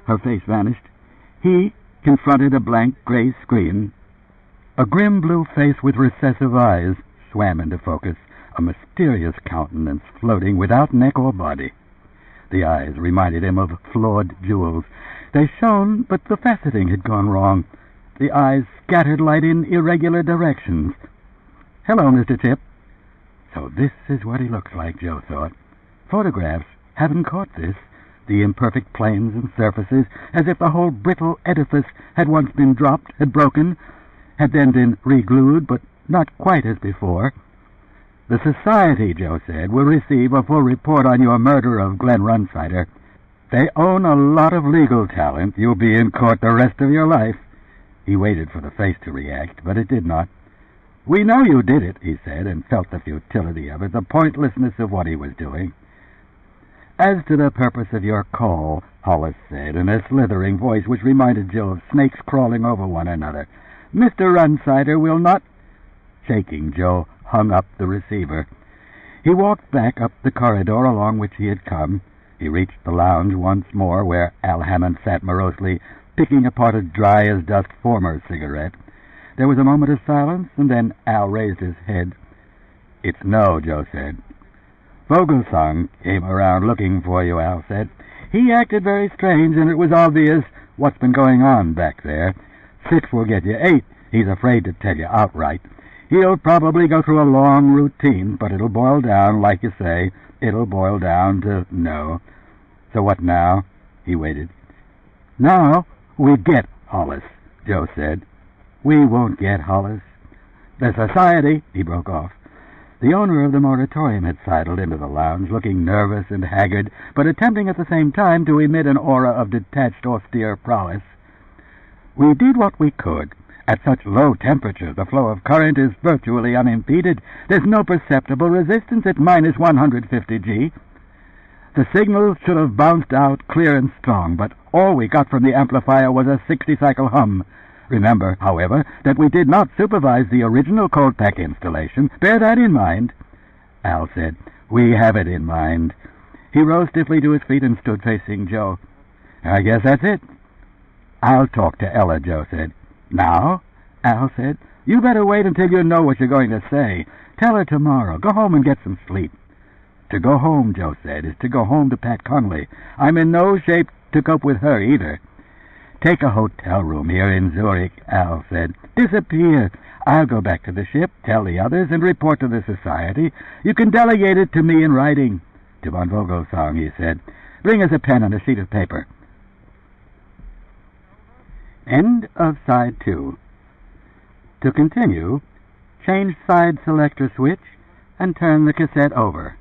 Her face vanished. He confronted a blank gray screen. A grim blue face with recessive eyes swam into focus, a mysterious countenance floating without neck or body. The eyes reminded him of flawed jewels. They shone, but the faceting had gone wrong. The eyes scattered light in irregular directions. Hello, Mr. Chip. So this is what he looks like, Joe thought. Photographs haven't caught this, the imperfect planes and surfaces, as if the whole brittle edifice had once been dropped, had broken, had then been re-glued, but not quite as before. The Society, Joe said, will receive a full report on your murder of Glenn Runsider. They own a lot of legal talent. You'll be in court the rest of your life. He waited for the face to react, but it did not. We know you did it, he said, and felt the futility of it, the pointlessness of what he was doing. As to the purpose of your call, Hollis said, in a slithering voice which reminded Joe of snakes crawling over one another, Mr. Runsider will not... Shaking, Joe hung up the receiver. He walked back up the corridor along which he had come. He reached the lounge once more, where Al Hammond sat morosely, picking apart a dry-as-dust former cigarette. There was a moment of silence, and then Al raised his head. "It's no," Joe said. "Vogelsang came around looking for you," Al said. "He acted very strange, and it was obvious what's been going on back there. 6 will get you 8. He's afraid to tell you outright. He'll probably go through a long routine, but it'll boil down, like you say, it'll boil down to no. So what now?" He waited. "Now we get Hollis," Joe said. "We won't get Hollis. The society," he broke off. The owner of the moratorium had sidled into the lounge, looking nervous and haggard, but attempting at the same time to emit an aura of detached, austere prowess. "We did what we could. At such low temperature, the flow of current is virtually unimpeded. There's no perceptible resistance at minus 150 G. The signal should have bounced out clear and strong, but all we got from the amplifier was a 60-cycle hum. Remember, however, that we did not supervise the original cold pack installation. Bear that in mind." Al said, "We have it in mind." He rose stiffly to his feet and stood facing Joe. "I guess that's it." "I'll talk to Ella," Joe said. "Now?" Al said. "You better wait until you know what you're going to say. Tell her tomorrow. Go home and get some sleep." "To go home," Joe said, "is to go home to Pat Conley. I'm in no shape to cope with her either." "Take a hotel room here in Zurich," Al said. "Disappear. I'll go back to the ship, tell the others, and report to the society. You can delegate it to me in writing." To von Vogelsang, he said, "Bring us a pen and a sheet of paper." End of side 2. To continue, change side selector switch and turn the cassette over.